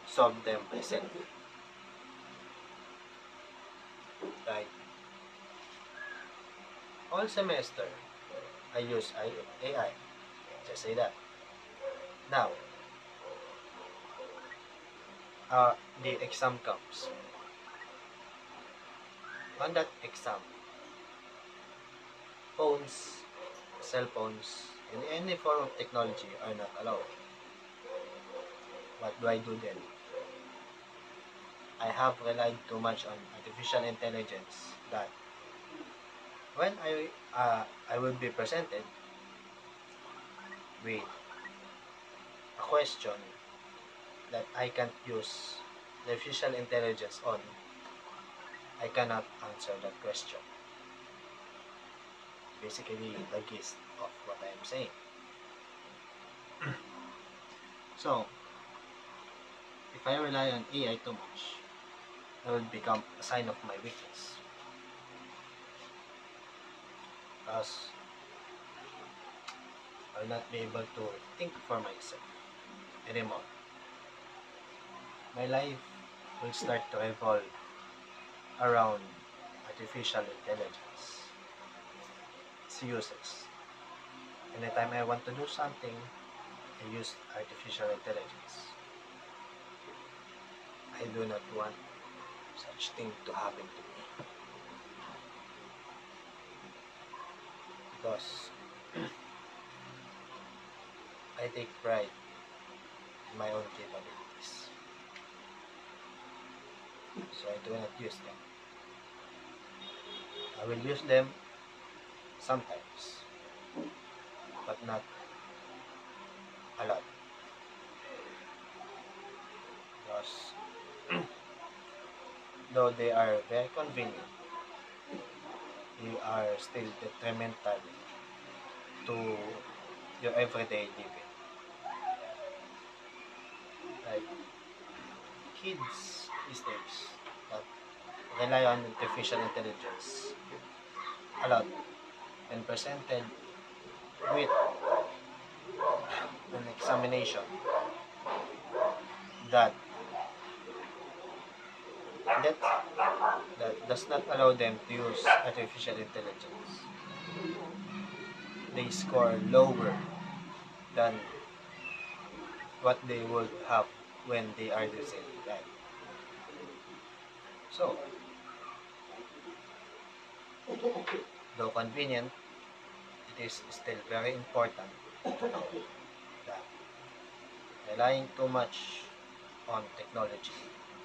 solve them myself. Like, all semester, I use AI. Just say that. Now, the exam comes. On that exam, phones, cell phones, and any form of technology are not allowed. What do I do then? I have relied too much on artificial intelligence that when I will be presented with a question that I can't use the artificial intelligence on, I cannot answer that question. Basically, the gist of what I am saying. So, if I rely on AI too much, it will become a sign of my weakness. Thus, I will not be able to think for myself anymore. My life will start to revolve around artificial intelligence. Its uses. Anytime I want to do something, I use artificial intelligence. I do not want such thing to happen to me. Because I take pride in my own capabilities. So I do not use them. I will use them sometimes, but not a lot. Because though they are very convenient, they are still detrimental to your everyday living. Like kids these days that rely on artificial intelligence a lot and presented with an examination that that that does not allow them to use artificial intelligence. They score lower than what they would have when they are using that. So, though convenient, it is still very important to know that relying too much on technology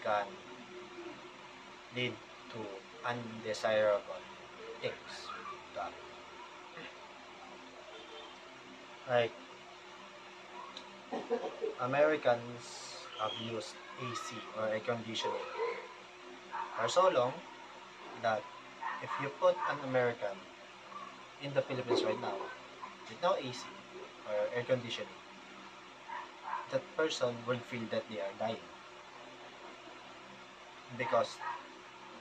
can lead to undesirable things. That, like, Americans have used AC or air conditioning for so long that if you put an American in the Philippines right now with no AC or air conditioning, that person will feel that they are dying because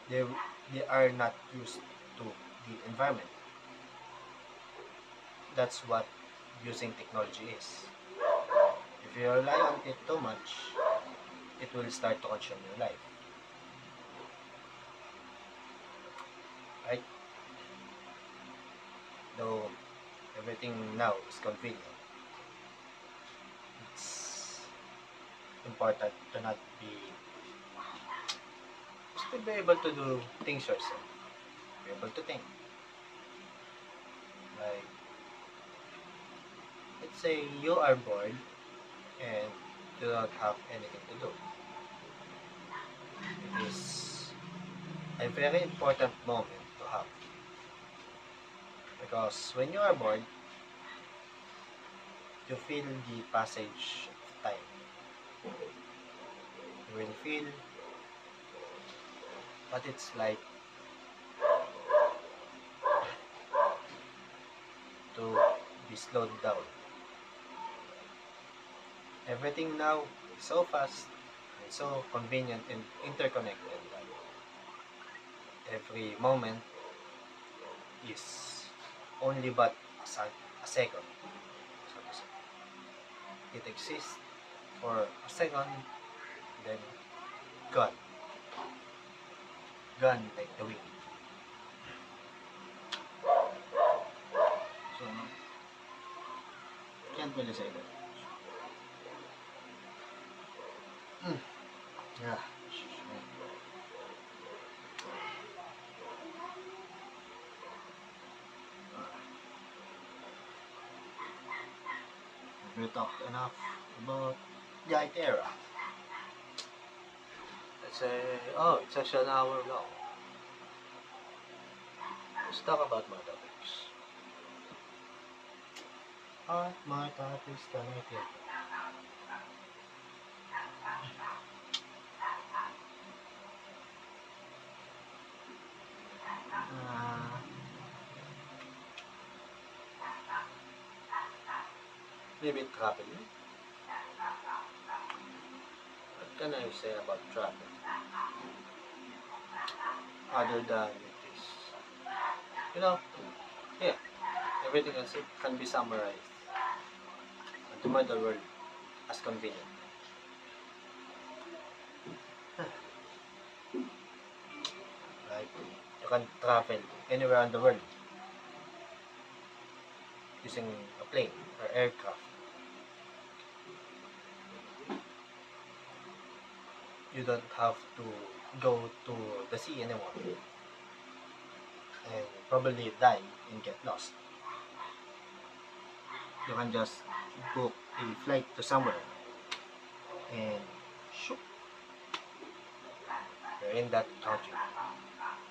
they, they are not used to the environment. That's what using technology is. If you rely on it too much, it will start to consume your life. everything now is convenient. It's important to not be, just to be able to do things yourself, be able to think. Like, let's say you are bored and you don't have anything to do. It is a very important moment to have, because when you are bored, you feel the passage of time. You will feel what it's like to be slowed down. Everything now is so fast and so convenient and interconnected that every moment is only but a second. So to say. It exists for a second, then gone. Gone like the wind. So, can't really say that. Yeah. We talked enough about the ITERA. Let's say, oh, it's actually an hour long. Let's talk about more topics. What more topics can I think? Maybe traveling. What can I say about travel? Other than it is, you know, yeah, everything else can be summarized to make the world as convenient. Like, you can travel anywhere in the world using a plane or aircraft. You don't have to go to the sea anymore and probably die and get lost. You can just book a flight to somewhere and shoot, you're in that country.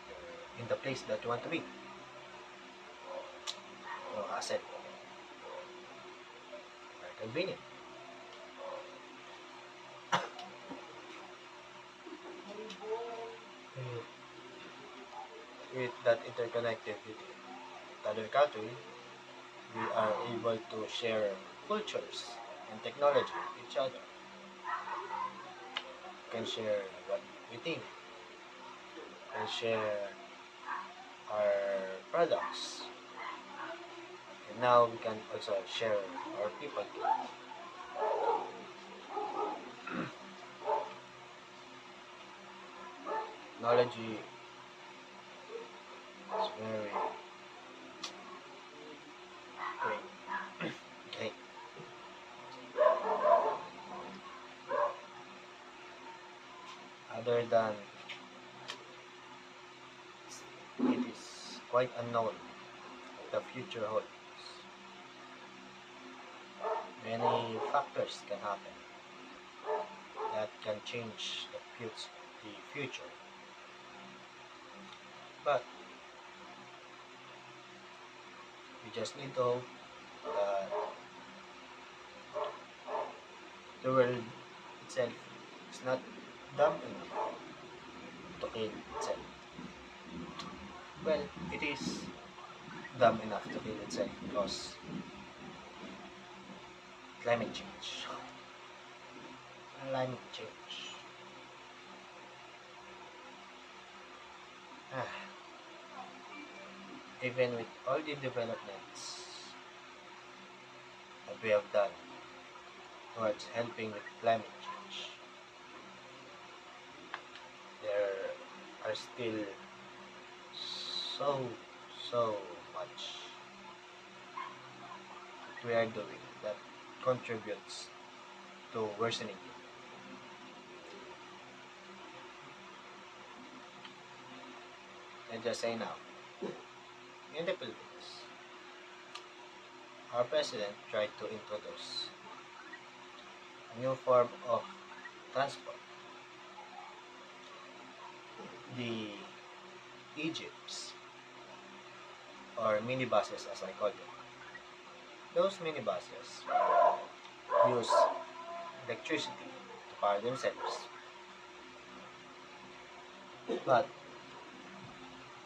You're in the place that you want to be. No hassle. Very convenient. With that interconnectivity with other countries, we are able to share cultures and technology with each other. We can share what we think. We can share our products. And now we can also share our people too. Technology is very great. Great. Other than it is quite unknown what the future holds. Many factors can happen that can change the future. But we just need to hope that the world itself is not dumb enough to kill itself. Well, it is dumb enough to kill itself because climate change. Climate change. Ah, even with all the developments that we have done towards helping with climate change, there are still so much we are doing that contributes to worsening it. And just say now, in the Philippines, our president tried to introduce a new form of transport, the Egypts, or minibuses as I call them. Those minibuses use electricity to power themselves, but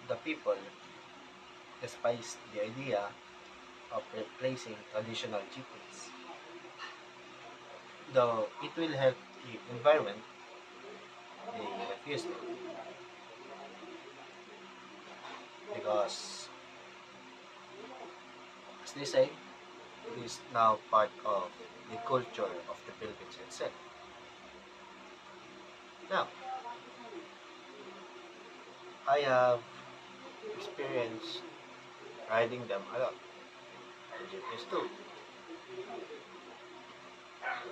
the people despised the idea of replacing traditional jeepneys. Though it will help the environment, they refused it because, as they say, it is now part of the culture of the Philippines itself. Now, I have experienced riding them a lot, the jeepneys too.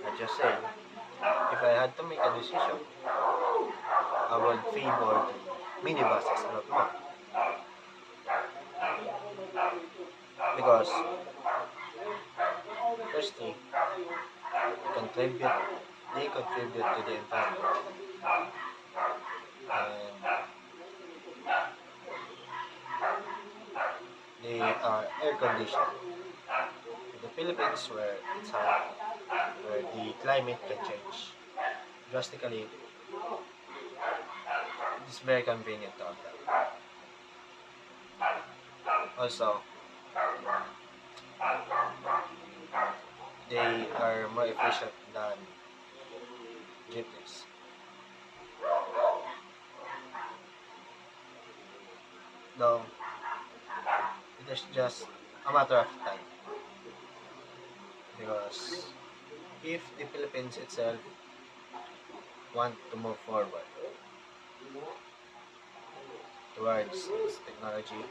I just say, if I had to make a decision, I would favor the minibuses a lot more because, firstly, contribute, they contribute to the environment and they are air conditioned. In the Philippines, where it's hot, where the climate can change drastically, it's very convenient to have that. Also, they are more efficient than jeepneys. Though, it is just a matter of time because if the Philippines itself want to move forward towards its technology,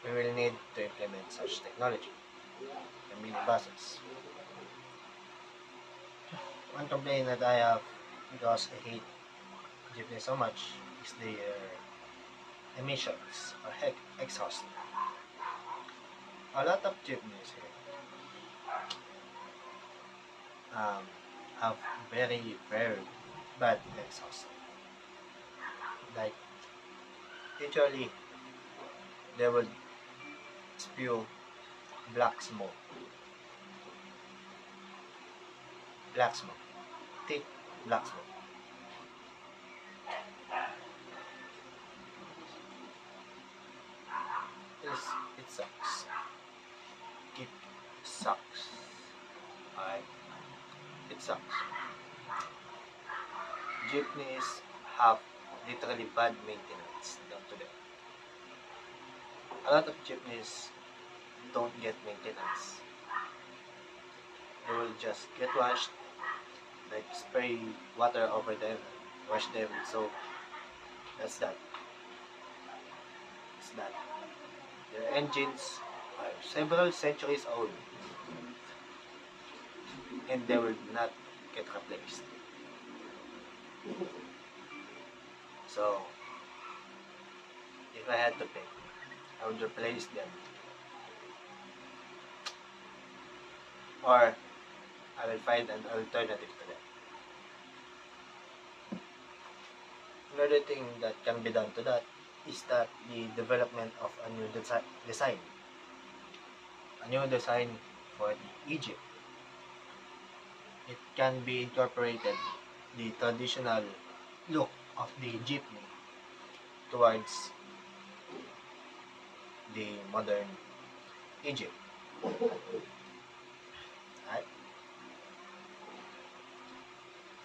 we will need to implement such technology, the minibuses. One complaint that I have because I hate jeepney so much is their emissions or exhaust. A lot of jeepneys here um, have very, very bad exhaust. Like, literally, they will spew black smoke. Black smoke. Thick black smoke. It sucks. It sucks. Alright? It sucks. Jeepneys have literally bad maintenance done to them. A lot of jeepneys don't get maintenance. They will just get washed, like spray water over them, wash them with soap. That's that. It's that. Their engines are several centuries old and they will not get replaced. So, if I had to pick, I would replace them. Or, I will find an alternative to them. Another thing that can be done to that is that the development of a new design. A new design for the Egypt. It can be incorporated the traditional look of the jeepney towards the modern Egypt. Right?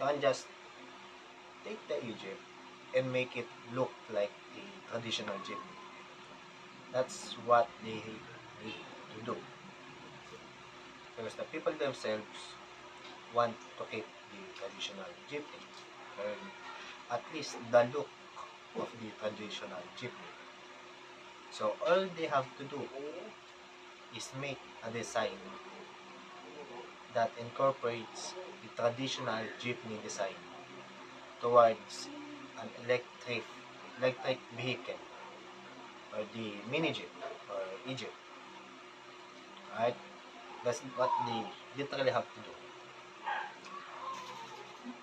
You can just take the Egypt and make it look like the traditional jeepney. That's what they need to do. Because the people themselves want to keep the traditional jeepney. Or at least the look of the traditional jeepney. So all they have to do is make a design that incorporates the traditional jeepney design towards an electric vehicle, or the mini jeep or e-jeep. Right? That's what they literally have to do.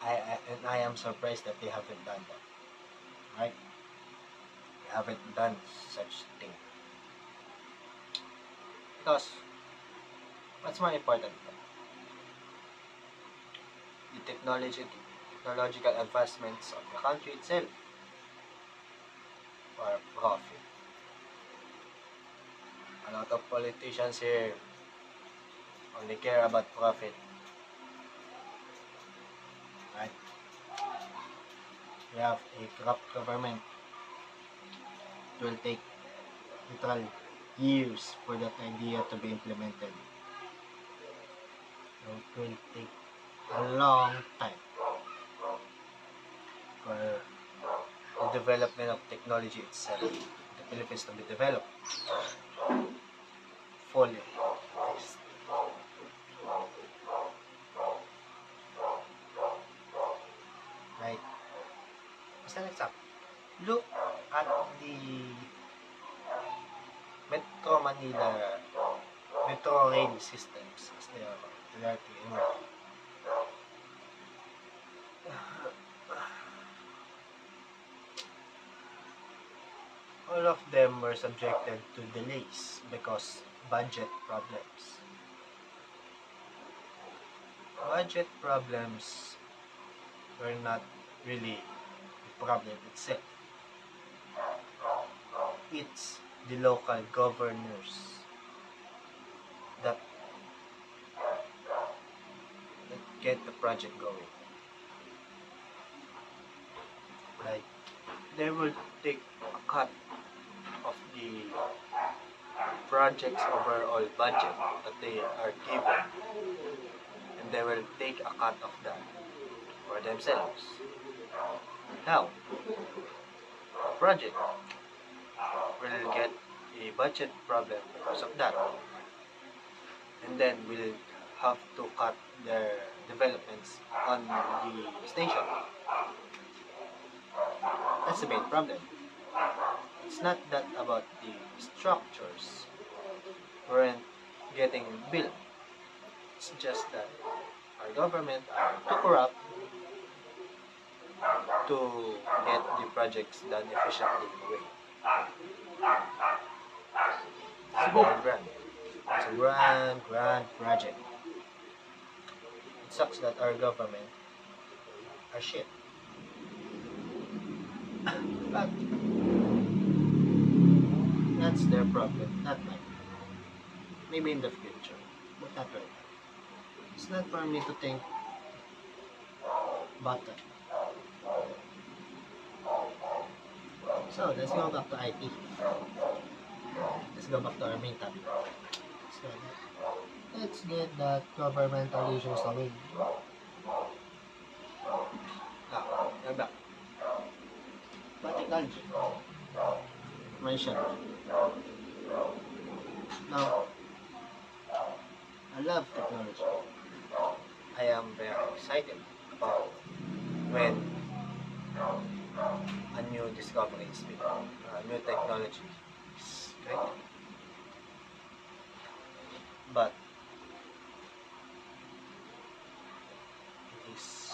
And I am surprised that they haven't done that. Right? They haven't done such thing. Because what's more important? The technological advancements of the country itself, or profit. A lot of politicians here only care about profit. Right? We have a corrupt government. It will take literal years for that idea to be implemented. It will take a long time for the development of technology itself, the Philippines to be developed fully, at least. Right? As an example, look at the Metro Rail systems, as they are called, LRT, MRT. All of them were subjected to delays because budget problems. Budget problems were not really the problem itself. It's the local governors that get the project going. Like, they will take a cut of the project's overall budget that they are given, and they will take a cut of that for themselves. Now, a project will get a budget problem because of that, and then will have to cut their developments on the station. That's the main problem. It's not that about the structures weren't getting built. It's just that our government are too corrupt to get the projects done efficiently away. It's very grand. It's a grand project. It sucks that our government are shit. But that's their problem, not mine. Maybe in the future, but not right now. It's not for me to think about that. So let's go back to IT. Let's go back to our main topic. Let's get that governmental issues away. We're back. But technology. Mention. Now, I love technology. I am very excited about when a new discovery is made, a new technology is created. But it is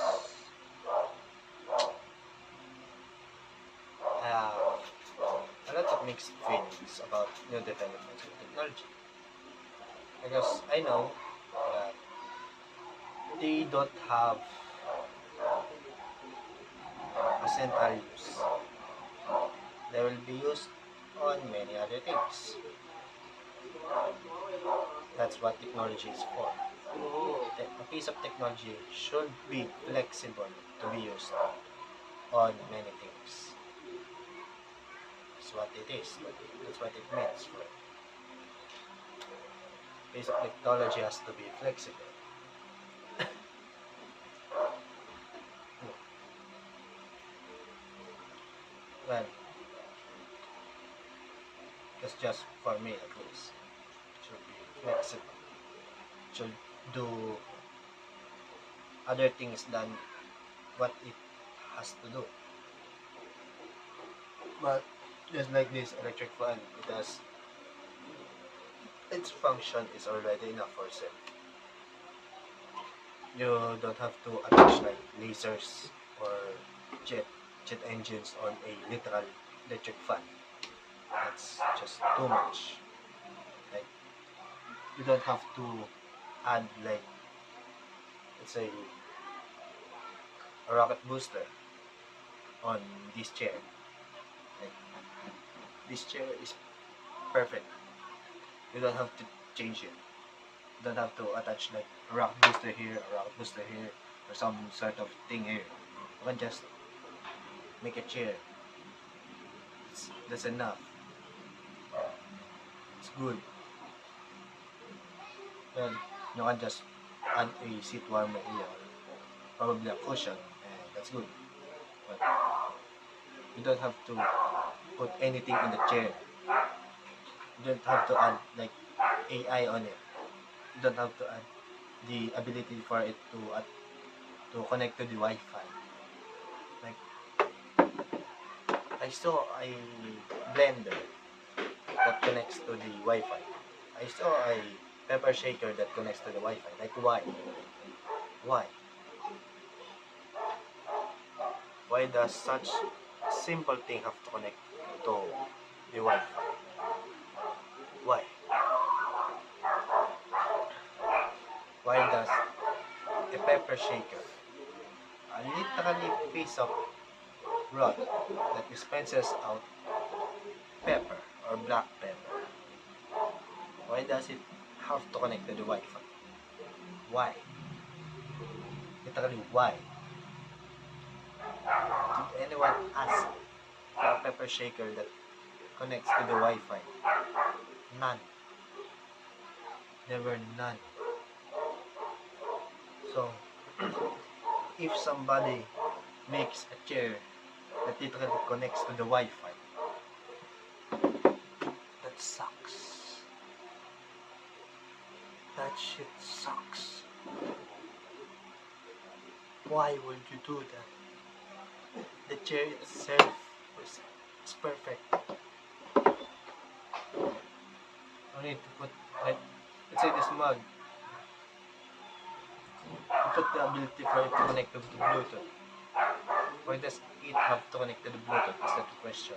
a lot of mixed feelings about new developments in technology. Because I know that they don't have a central use. They will be used on many other things. That's what technology is for. A piece of technology should be flexible to be used on many things. That's what it is. That's what it means for it. A piece of technology has to be flexible. Well, that's just for me at least. It should be makes it should do other things than what it has to do. But just like this electric fan, it has its function is already enough for itself. You don't have to attach like lasers or jet jet engines on a literal electric fan. That's just too much. Like you don't have to add like let's say a rocket booster on this chair. Like this chair is perfect. You don't have to change it. You don't have to attach like a rocket booster here, a rocket booster here, or some sort of thing here. You can just make a chair. That's enough. It's good. Then you can just add a seat warmer here, probably a cushion, and that's good. But you don't have to put anything in the chair. You don't have to add like AI on it. You don't have to add the ability for it to connect to the Wi-Fi. Like I saw a blender that connects to the Wi-Fi. I saw a pepper shaker that connects to the Wi-Fi. Like why? Why? Why does such simple thing have to connect to the Wi-Fi? Why? Why does a pepper shaker, a literally piece of rod that dispenses out pepper or black pepper, why does it have to connect to the Wi-Fi? Why? Literally, why? Did anyone ask for a pepper shaker that connects to the Wi-Fi? None. There were none. So, if somebody makes a chair that literally connects to the Wi-Fi, that sucks. That shit sucks. Why would you do that? The chair itself is perfect. I need to put like let's say this mug. You put the ability for it to connect to the Bluetooth. Why does it have to connect to the Bluetooth? Is that the question?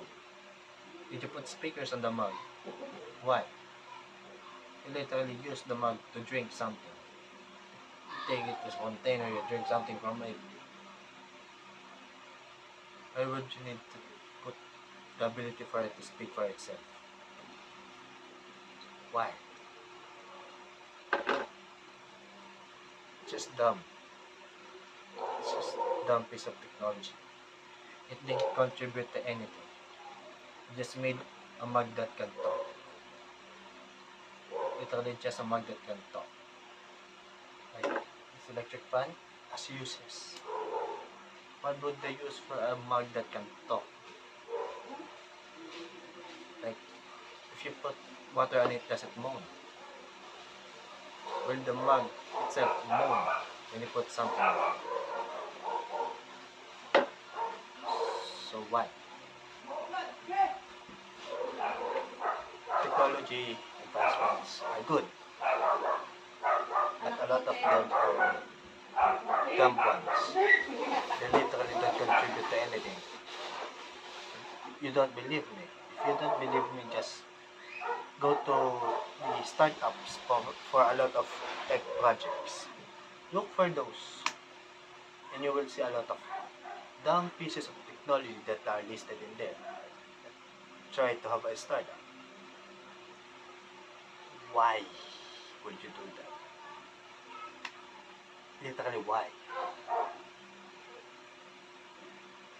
Did you put speakers on the mug? Why? You literally use the mug to drink something. You take it as a container, you drink something from it. Why would you need to put the ability for it to speak for itself? Why? It's just dumb. It's just a dumb piece of technology. It didn't contribute to anything. It just made a mug that can talk. Literally just a mug that can talk. Like this electric fan has uses. What would they use for a mug that can talk? Like if you put water on it, does it moan? Will the mug itself moan when you put something on it? So why? Technology advancements are good, but a lot of them are dumb ones. They literally don't contribute to anything. You don't believe me? If you don't believe me, just go to the startups for a lot of tech projects. Look for those, and you will see a lot of dumb pieces of technology that are listed in there. Try to have a startup. Why would you do that? Literally, why?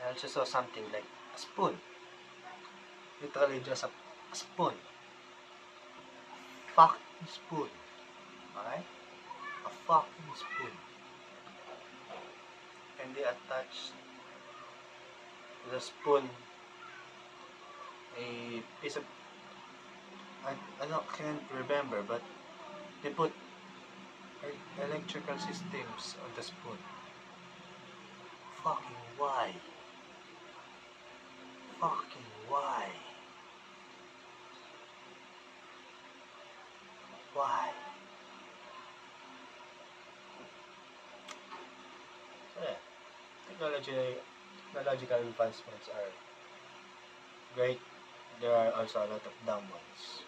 I also saw something like a spoon. Literally just a spoon. Fucking spoon. Okay? A fucking spoon. And they attached to the spoon a piece of I can't remember, but They put electrical systems on the spoon. Fucking why? Fucking why? Why? So yeah, technological advancements are great. There are also a lot of dumb ones.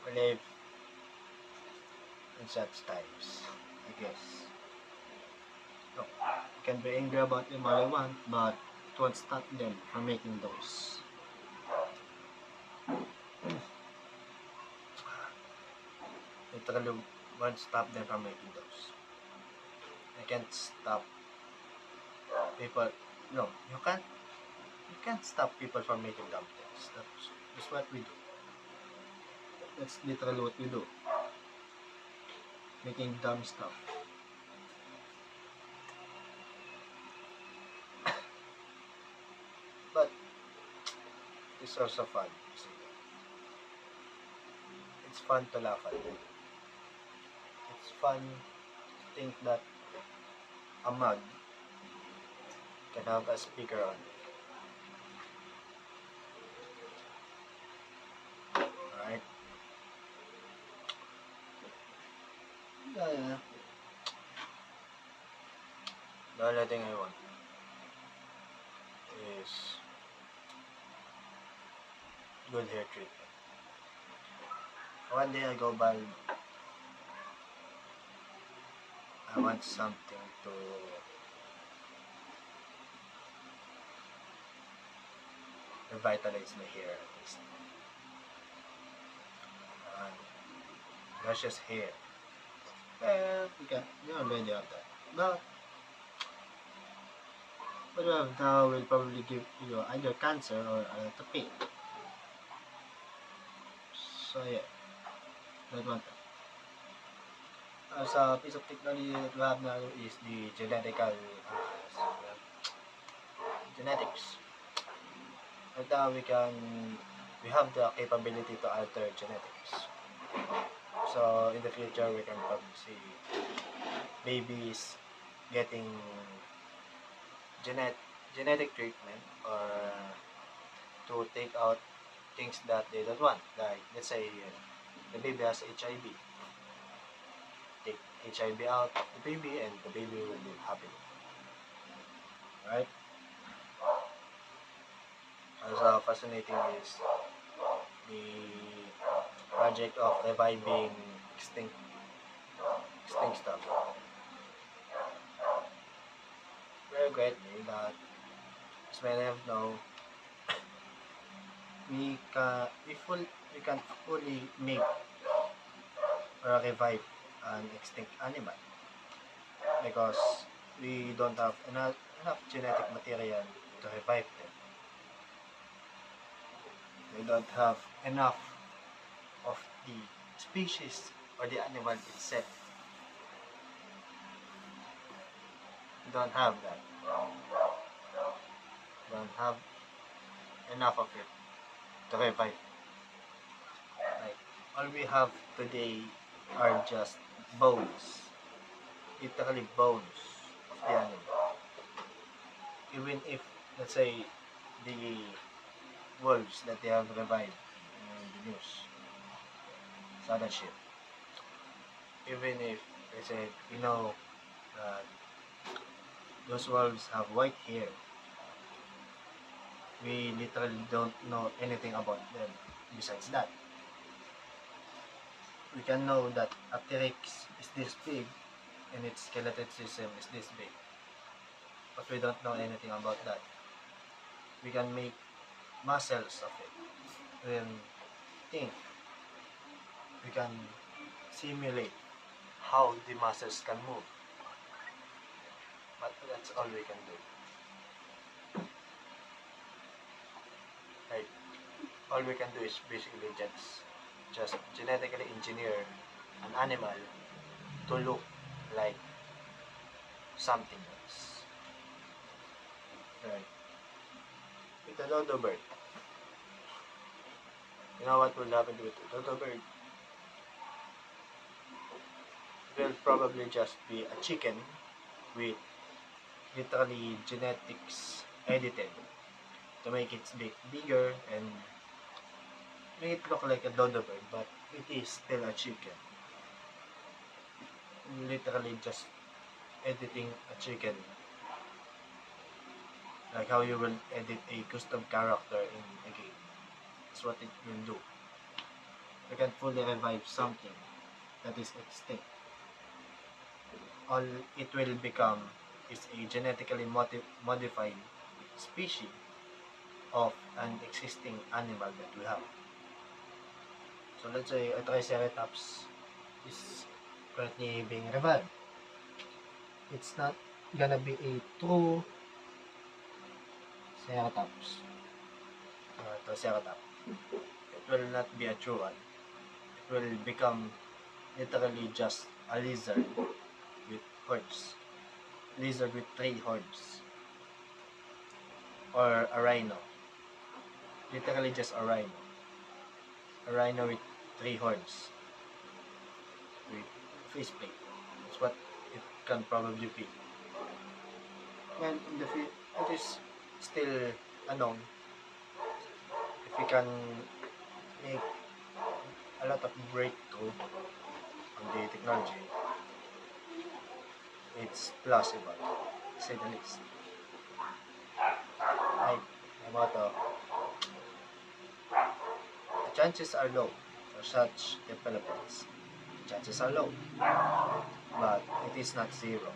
We live in such times, I guess. No, you can be angry about them all you want, but it won't stop them from making those. Literally won't stop them from making those. I can't stop people. No, you can't stop people from making dumb things. That's what we do. That's literally what we do. Making dumb stuff. But it's also fun. See, it's fun to laugh at them. It's fun to think that a mug can have a speaker on it. Alright? Yeah. The only thing I want is good hair treatment. One day I go bald. I want something to revitalize my hair at least. And luscious hair. Well, we already have that. But what we have now will probably give you either cancer or a lot of pain. So yeah, don't want that. Sa piece of technology that we have now is the genetics. Right now we have the capability to alter genetics. So in the future we can probably see babies getting genetic treatment or to take out things that they don't want. Like let's say the baby has HIV. Take HIV out of the baby and the baby will live happily. Right? Also fascinating is the project of reviving extinct stuff. Very greatly that as many of know we can fully make or revive an extinct animal because we don't have enough genetic material to revive them. We don't have enough of the species or the animal itself. We don't have that. We don't have enough of it to revive. Like all we have today are just bones, literally bones of the animal. Even if let's say the wolves that they have revived in the news, saw that shit. Even if let's say we know that those wolves have white hair, we literally don't know anything about them besides that. We can know that a T-Rex is this big and its skeletal system is this big, but we don't know anything about that. We can make muscles of it. We can think. We can simulate how the muscles can move. But that's all we can do. Right? All we can do is basically just genetically engineer an animal to look like something else. Right? With a dodo bird. You know what will happen with the dodo bird? It will probably just be a chicken with literally genetics edited to make its beak bigger and make it look like a dodo bird, but it is still a chicken. Literally just editing a chicken, like how you will edit a custom character in a game. That's what it will do. You can fully revive something that is extinct. All it will become is a genetically modified species of an existing animal that we have. So let's say a Triceratops is currently being revived. It's not gonna be a true Ceratops. Triceratops. It will not be a true one. It will become literally just a lizard with horns. Lizard with 3 horns. Or a rhino. Literally just a rhino. A rhino with 3 horns. With faceplate. That's what it can probably be. Well, in the field, it is still unknown if we can make a lot of breakthrough on the technology. It's plausible, to say the least. Like my motto, the chances are low for such developments. The chances are low, but it is not zero.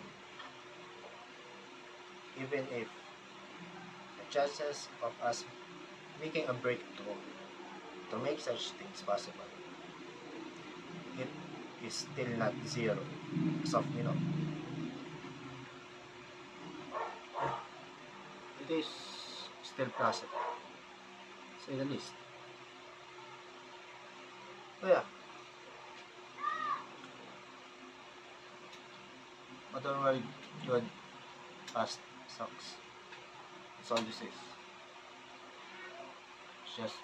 Even if the chances of us making a breakthrough to make such things possible, it is still not zero as of it is still possible, to say the least. So yeah, otherwise good past sucks. That's all this is. It's just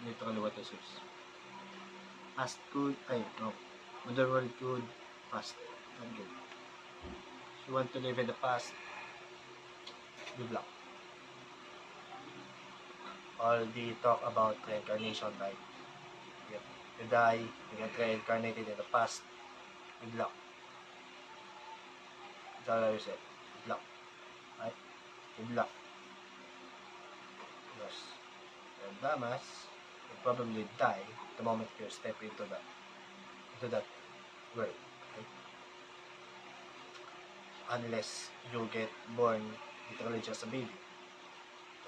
literally what this is. Past good, no. Modern world good, past not good. If you want to live in the past, good luck. All the talk about reincarnation, like you die, you get reincarnated in the past, good luck. That's all I said. Good luck. Right? Good luck. Because you're dumbass, you'll probably die the moment you step into that world. Right? Unless you get born literally just a baby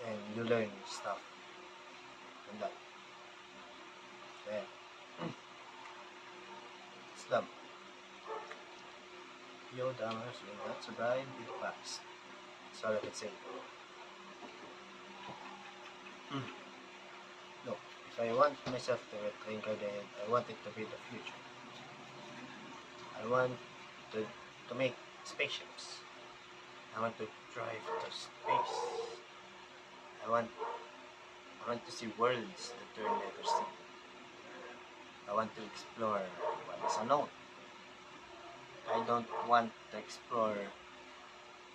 and you learn stuff from that. So yeah. It's dumb. Yo, dumbass will not survive in the past. That's all I can say. No, if I want myself to get reincarnated, I want it to be the future. I want to make spaceships. I want to drive to space. I want to see worlds that you'll never see. I want to explore what is unknown. I don't want to explore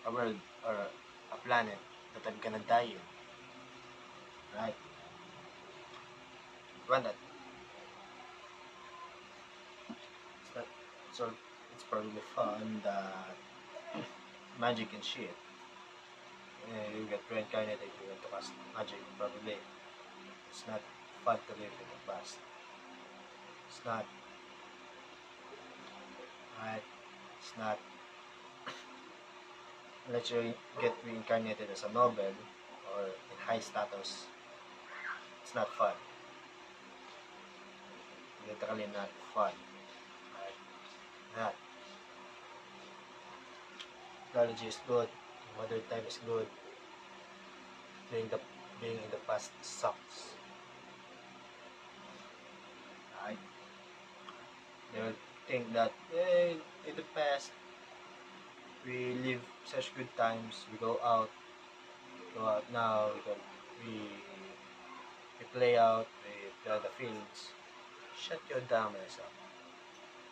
a world or a planet that I'm gonna die in. Right? I want that. So it's probably fun that magic and shit. You get reincarnated, you want to cast magic, probably. It's not fun to live in the past. It's not. Right? It's not. Unless you get reincarnated as a noble or in high status, it's not fun. Literally not fun. Right? Not. Technology is good. Modern time is good. Being in the past sucks. Right? They will think that, hey, in the past, we live such good times. We go out now. We play out. We you're in the fields, shut your damn ass up,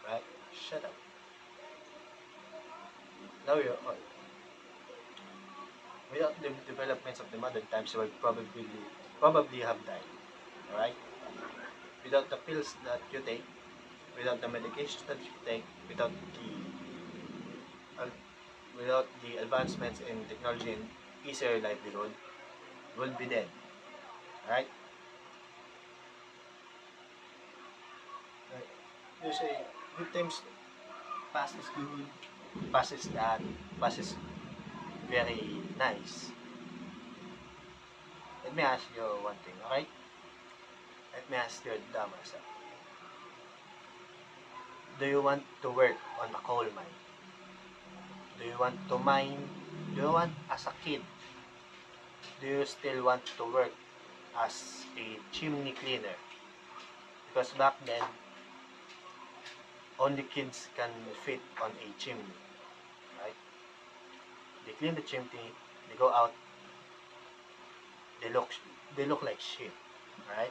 right? Shut up. Now you're on. Without the developments of the modern times, you would probably have died, alright? Without the pills that you take, without the medications that you take, uh, without the advancements in technology and easier livelihood, you will be dead, alright? Right. You say, good times, past is good, past is that, past is very nice. Let me ask you one thing, okay? Let me ask you dumb myself. Do you want to work on a coal mine? Do you want to mine? Do you want, as a kid, do you still want to work as a chimney cleaner? Because back then, only kids can fit on a chimney, right? They clean the chimney, they go out, they look like shit, right?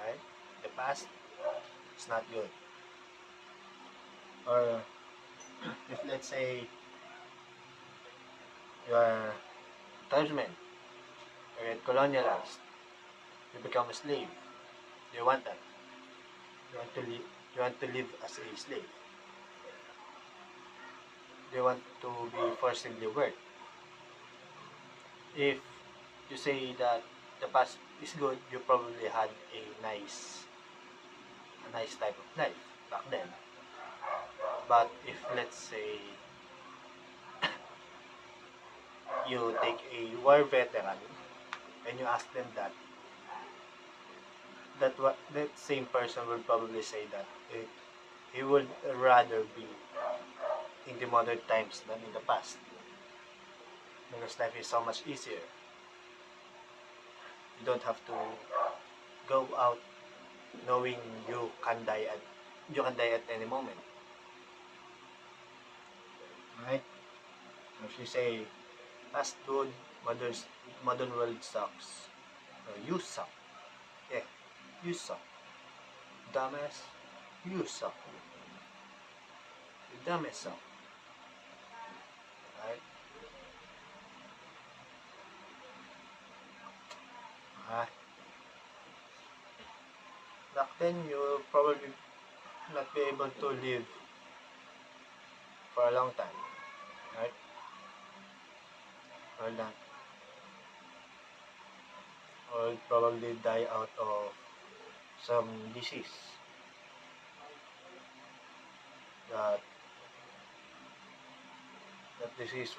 Right? The past is not good. Or if let's say you are tribesman, you get colonialized, you become a slave. Do you want that? You want to live as a slave? Do you want to be forcibly worked? If you say that the past is good, you probably had a nice type of life back then. But if let's say you take a war veteran and you ask them that, that same person will probably say that he would rather be in the modern times than in the past, because life is so much easier. You don't have to go out knowing you can die at any moment, right? If you say past good, modern world sucks, or you suck, yeah, you suck, dumbass, you suck, you dumbass suck, right? Ah, back then you will probably not be able to live for a long time, right? Or not, or probably die out of some disease that that disease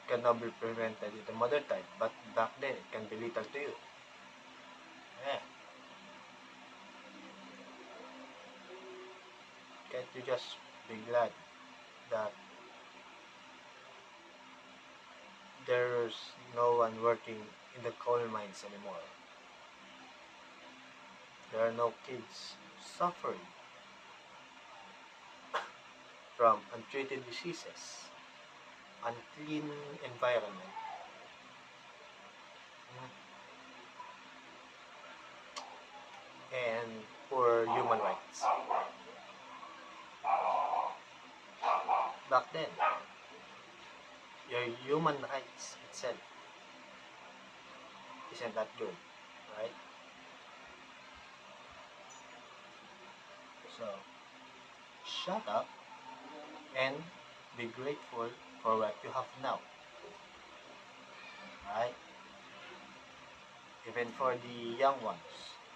cannot be prevented in the modern time, but back then it can be lethal to you. Yeah. Can't you just be glad that there's no one working in the coal mines anymore? There are no kids suffering from untreated diseases, unclean environment, and poor human rights. Back then, your human rights itself isn't that good, right? So, shut up and be grateful for what you have now, right? Even for the young ones,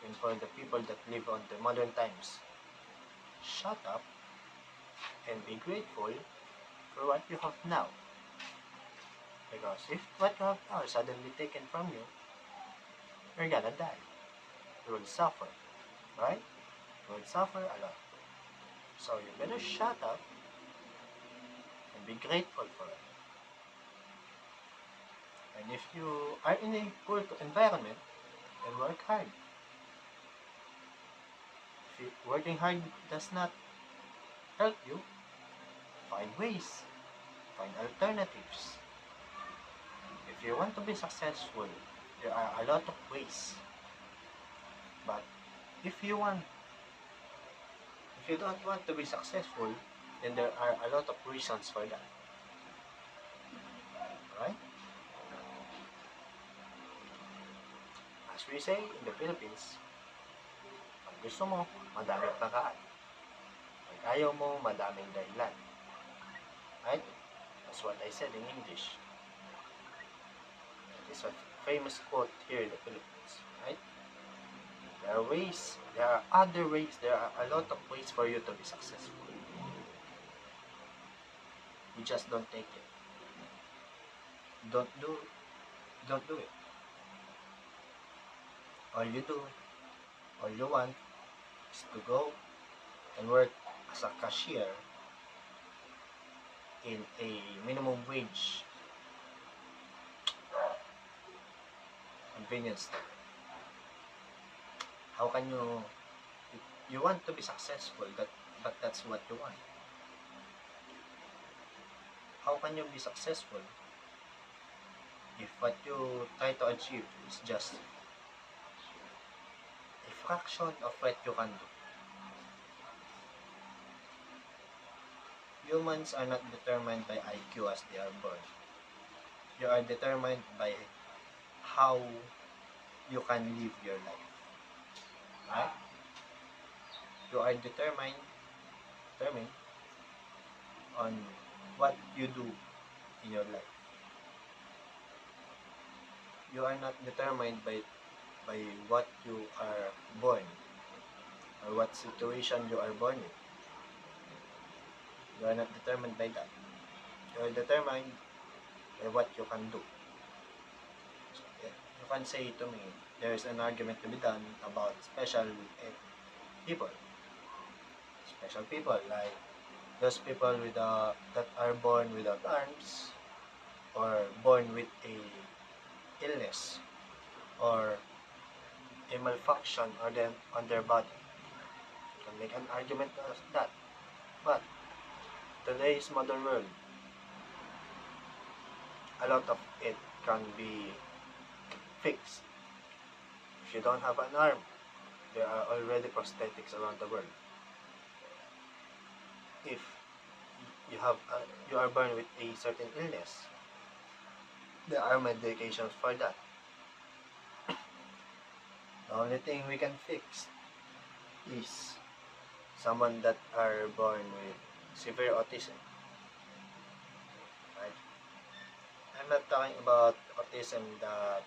even for the people that live on the modern times, shut up and be grateful for what you have now. Because if what you have now is suddenly taken from you, you're gonna die. You will suffer, right? You will suffer a lot. So you better shut up and be grateful for it. And if you are in a poor environment, then work hard. If working hard does not help you, find ways, find alternatives. If you want to be successful, there are a lot of ways. But if you want, if you don't want to be successful, then there are a lot of reasons for that. Right? As we say in the Philippines, pag gusto mo, madaming paraan. Pag ayaw mo, madaming dahilan. Right? That's what I said in English. It's a famous quote here in the Philippines. Right? There are ways, there are other ways, there are a lot of ways for you to be successful. You just don't take it. Don't do it. All you do, all you want is to go and work as a cashier in a minimum wage convenience store. How can you want to be successful, but that's what you want. How can you be successful if what you try to achieve is just a fraction of what you can do? Humans are not determined by IQ as they are born. You are determined by how you can live your life. Right? You are determined on what you do in your life. You are not determined by what you are born or what situation you are born in. You are not determined by that. You are determined by what you can do. So, you can say to me, there is an argument to be done about special people. Special people, like those people that are born without arms, or born with a illness, or a malfunction on their body. You can make an argument of that. But today's modern world, a lot of it can be fixed. If you don't have an arm, there are already prosthetics around the world. If you are born with a certain illness, there are medications for that. The only thing we can fix is someone that are born with severe autism. Right? I'm not talking about autism that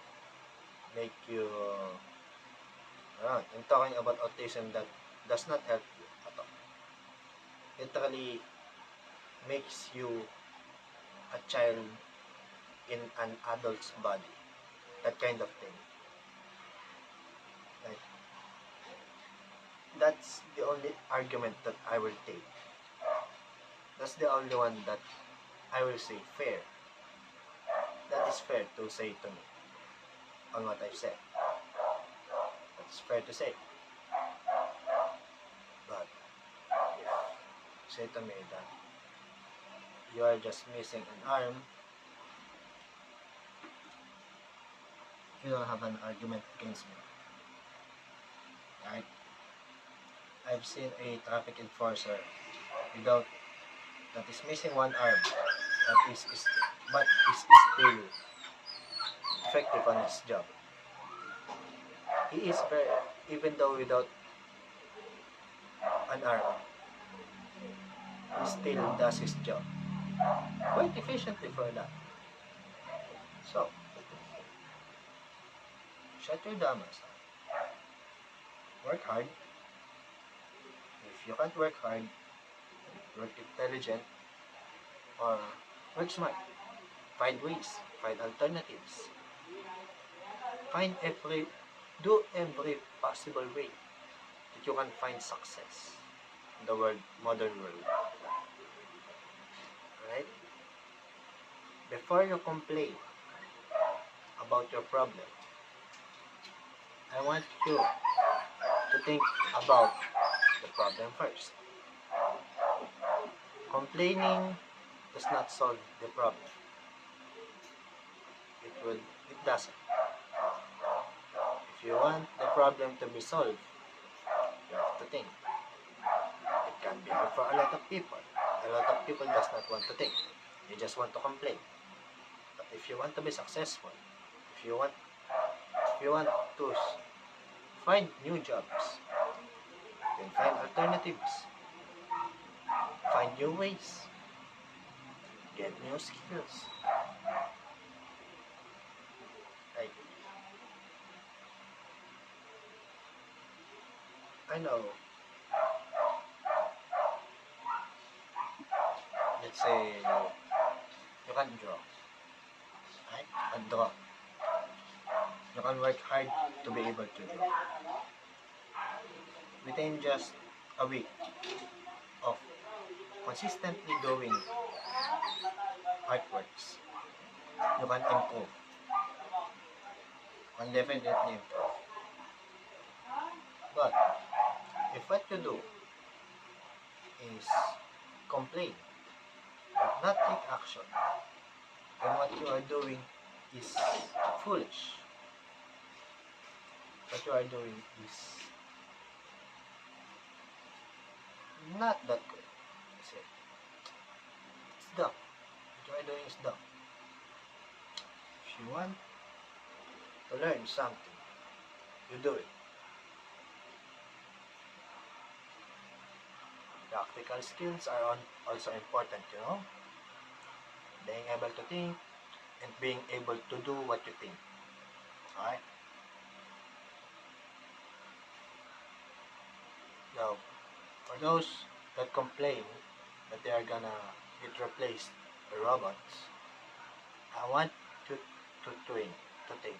make you I'm talking about autism that does not help you at all. Literally makes you a child in an adult's body. That kind of thing. Right? That's the only argument that I will take. That's the only one that I will say fair. That is fair to say to me on what I've said. That's fair to say. But if you say to me that you are just missing an arm, you don't have an argument against me. Right? I've seen a traffic enforcer that is missing one arm, but is still effective on his job. He is very, even though without an arm, he still does his job quite efficiently for that. So, shut your damn ass up. Work hard. If you can't work hard, work intelligent, or work smart. Find ways, find alternatives. Do every possible way that you can find success in the modern world. Right? Before you complain about your problem, I want you to think about the problem first. Complaining does not solve the problem. It doesn't. If If you want the problem to be solved, you have to think. It can be hard for a lot of people. A lot of people does not want to think. They just want to complain. But if you want to be successful, if you want to find new jobs, then find alternatives, find new ways, get new skills. Like, I know, let's say you can draw, right? You can draw. You can work hard to be able to draw. Within just a week of consistently doing artworks, you can improve. You can definitely improve. But if what you do is complain but not take action, then what you are doing is foolish. What you are doing is not that good. It's dumb. What you are doing is dumb. If you want to learn something, you do it. Practical skills are also important, you know. Being able to think and being able to do what you think. Alright? Now, for those that complain that they are gonna get replaced by robots, I want you to think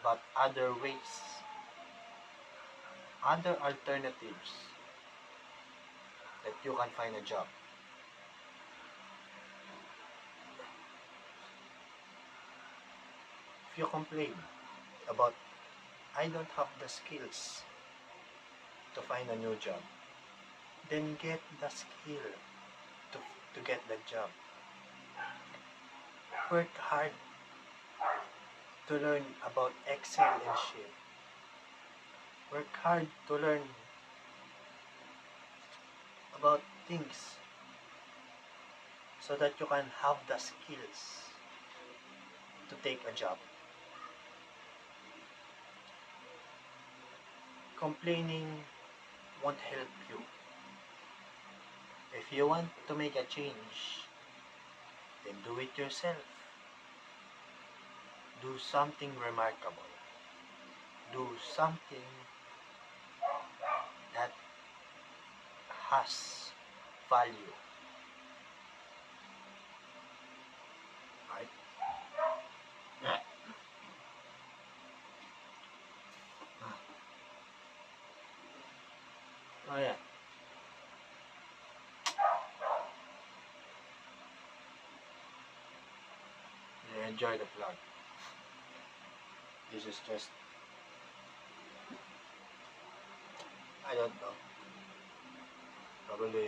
about other ways, other alternatives that you can find a job. If you complain about I don't have the skills to find a new job, then get the skill to get the job. Work hard to learn about Excel and shit. Work hard to learn about things so that you can have the skills to take a job. Complaining won't help you. If you want to make a change, then do it yourself. Do something remarkable. Do something that has value. Right? Oh yeah. You enjoy the vlog. This is just, I don't know. Probably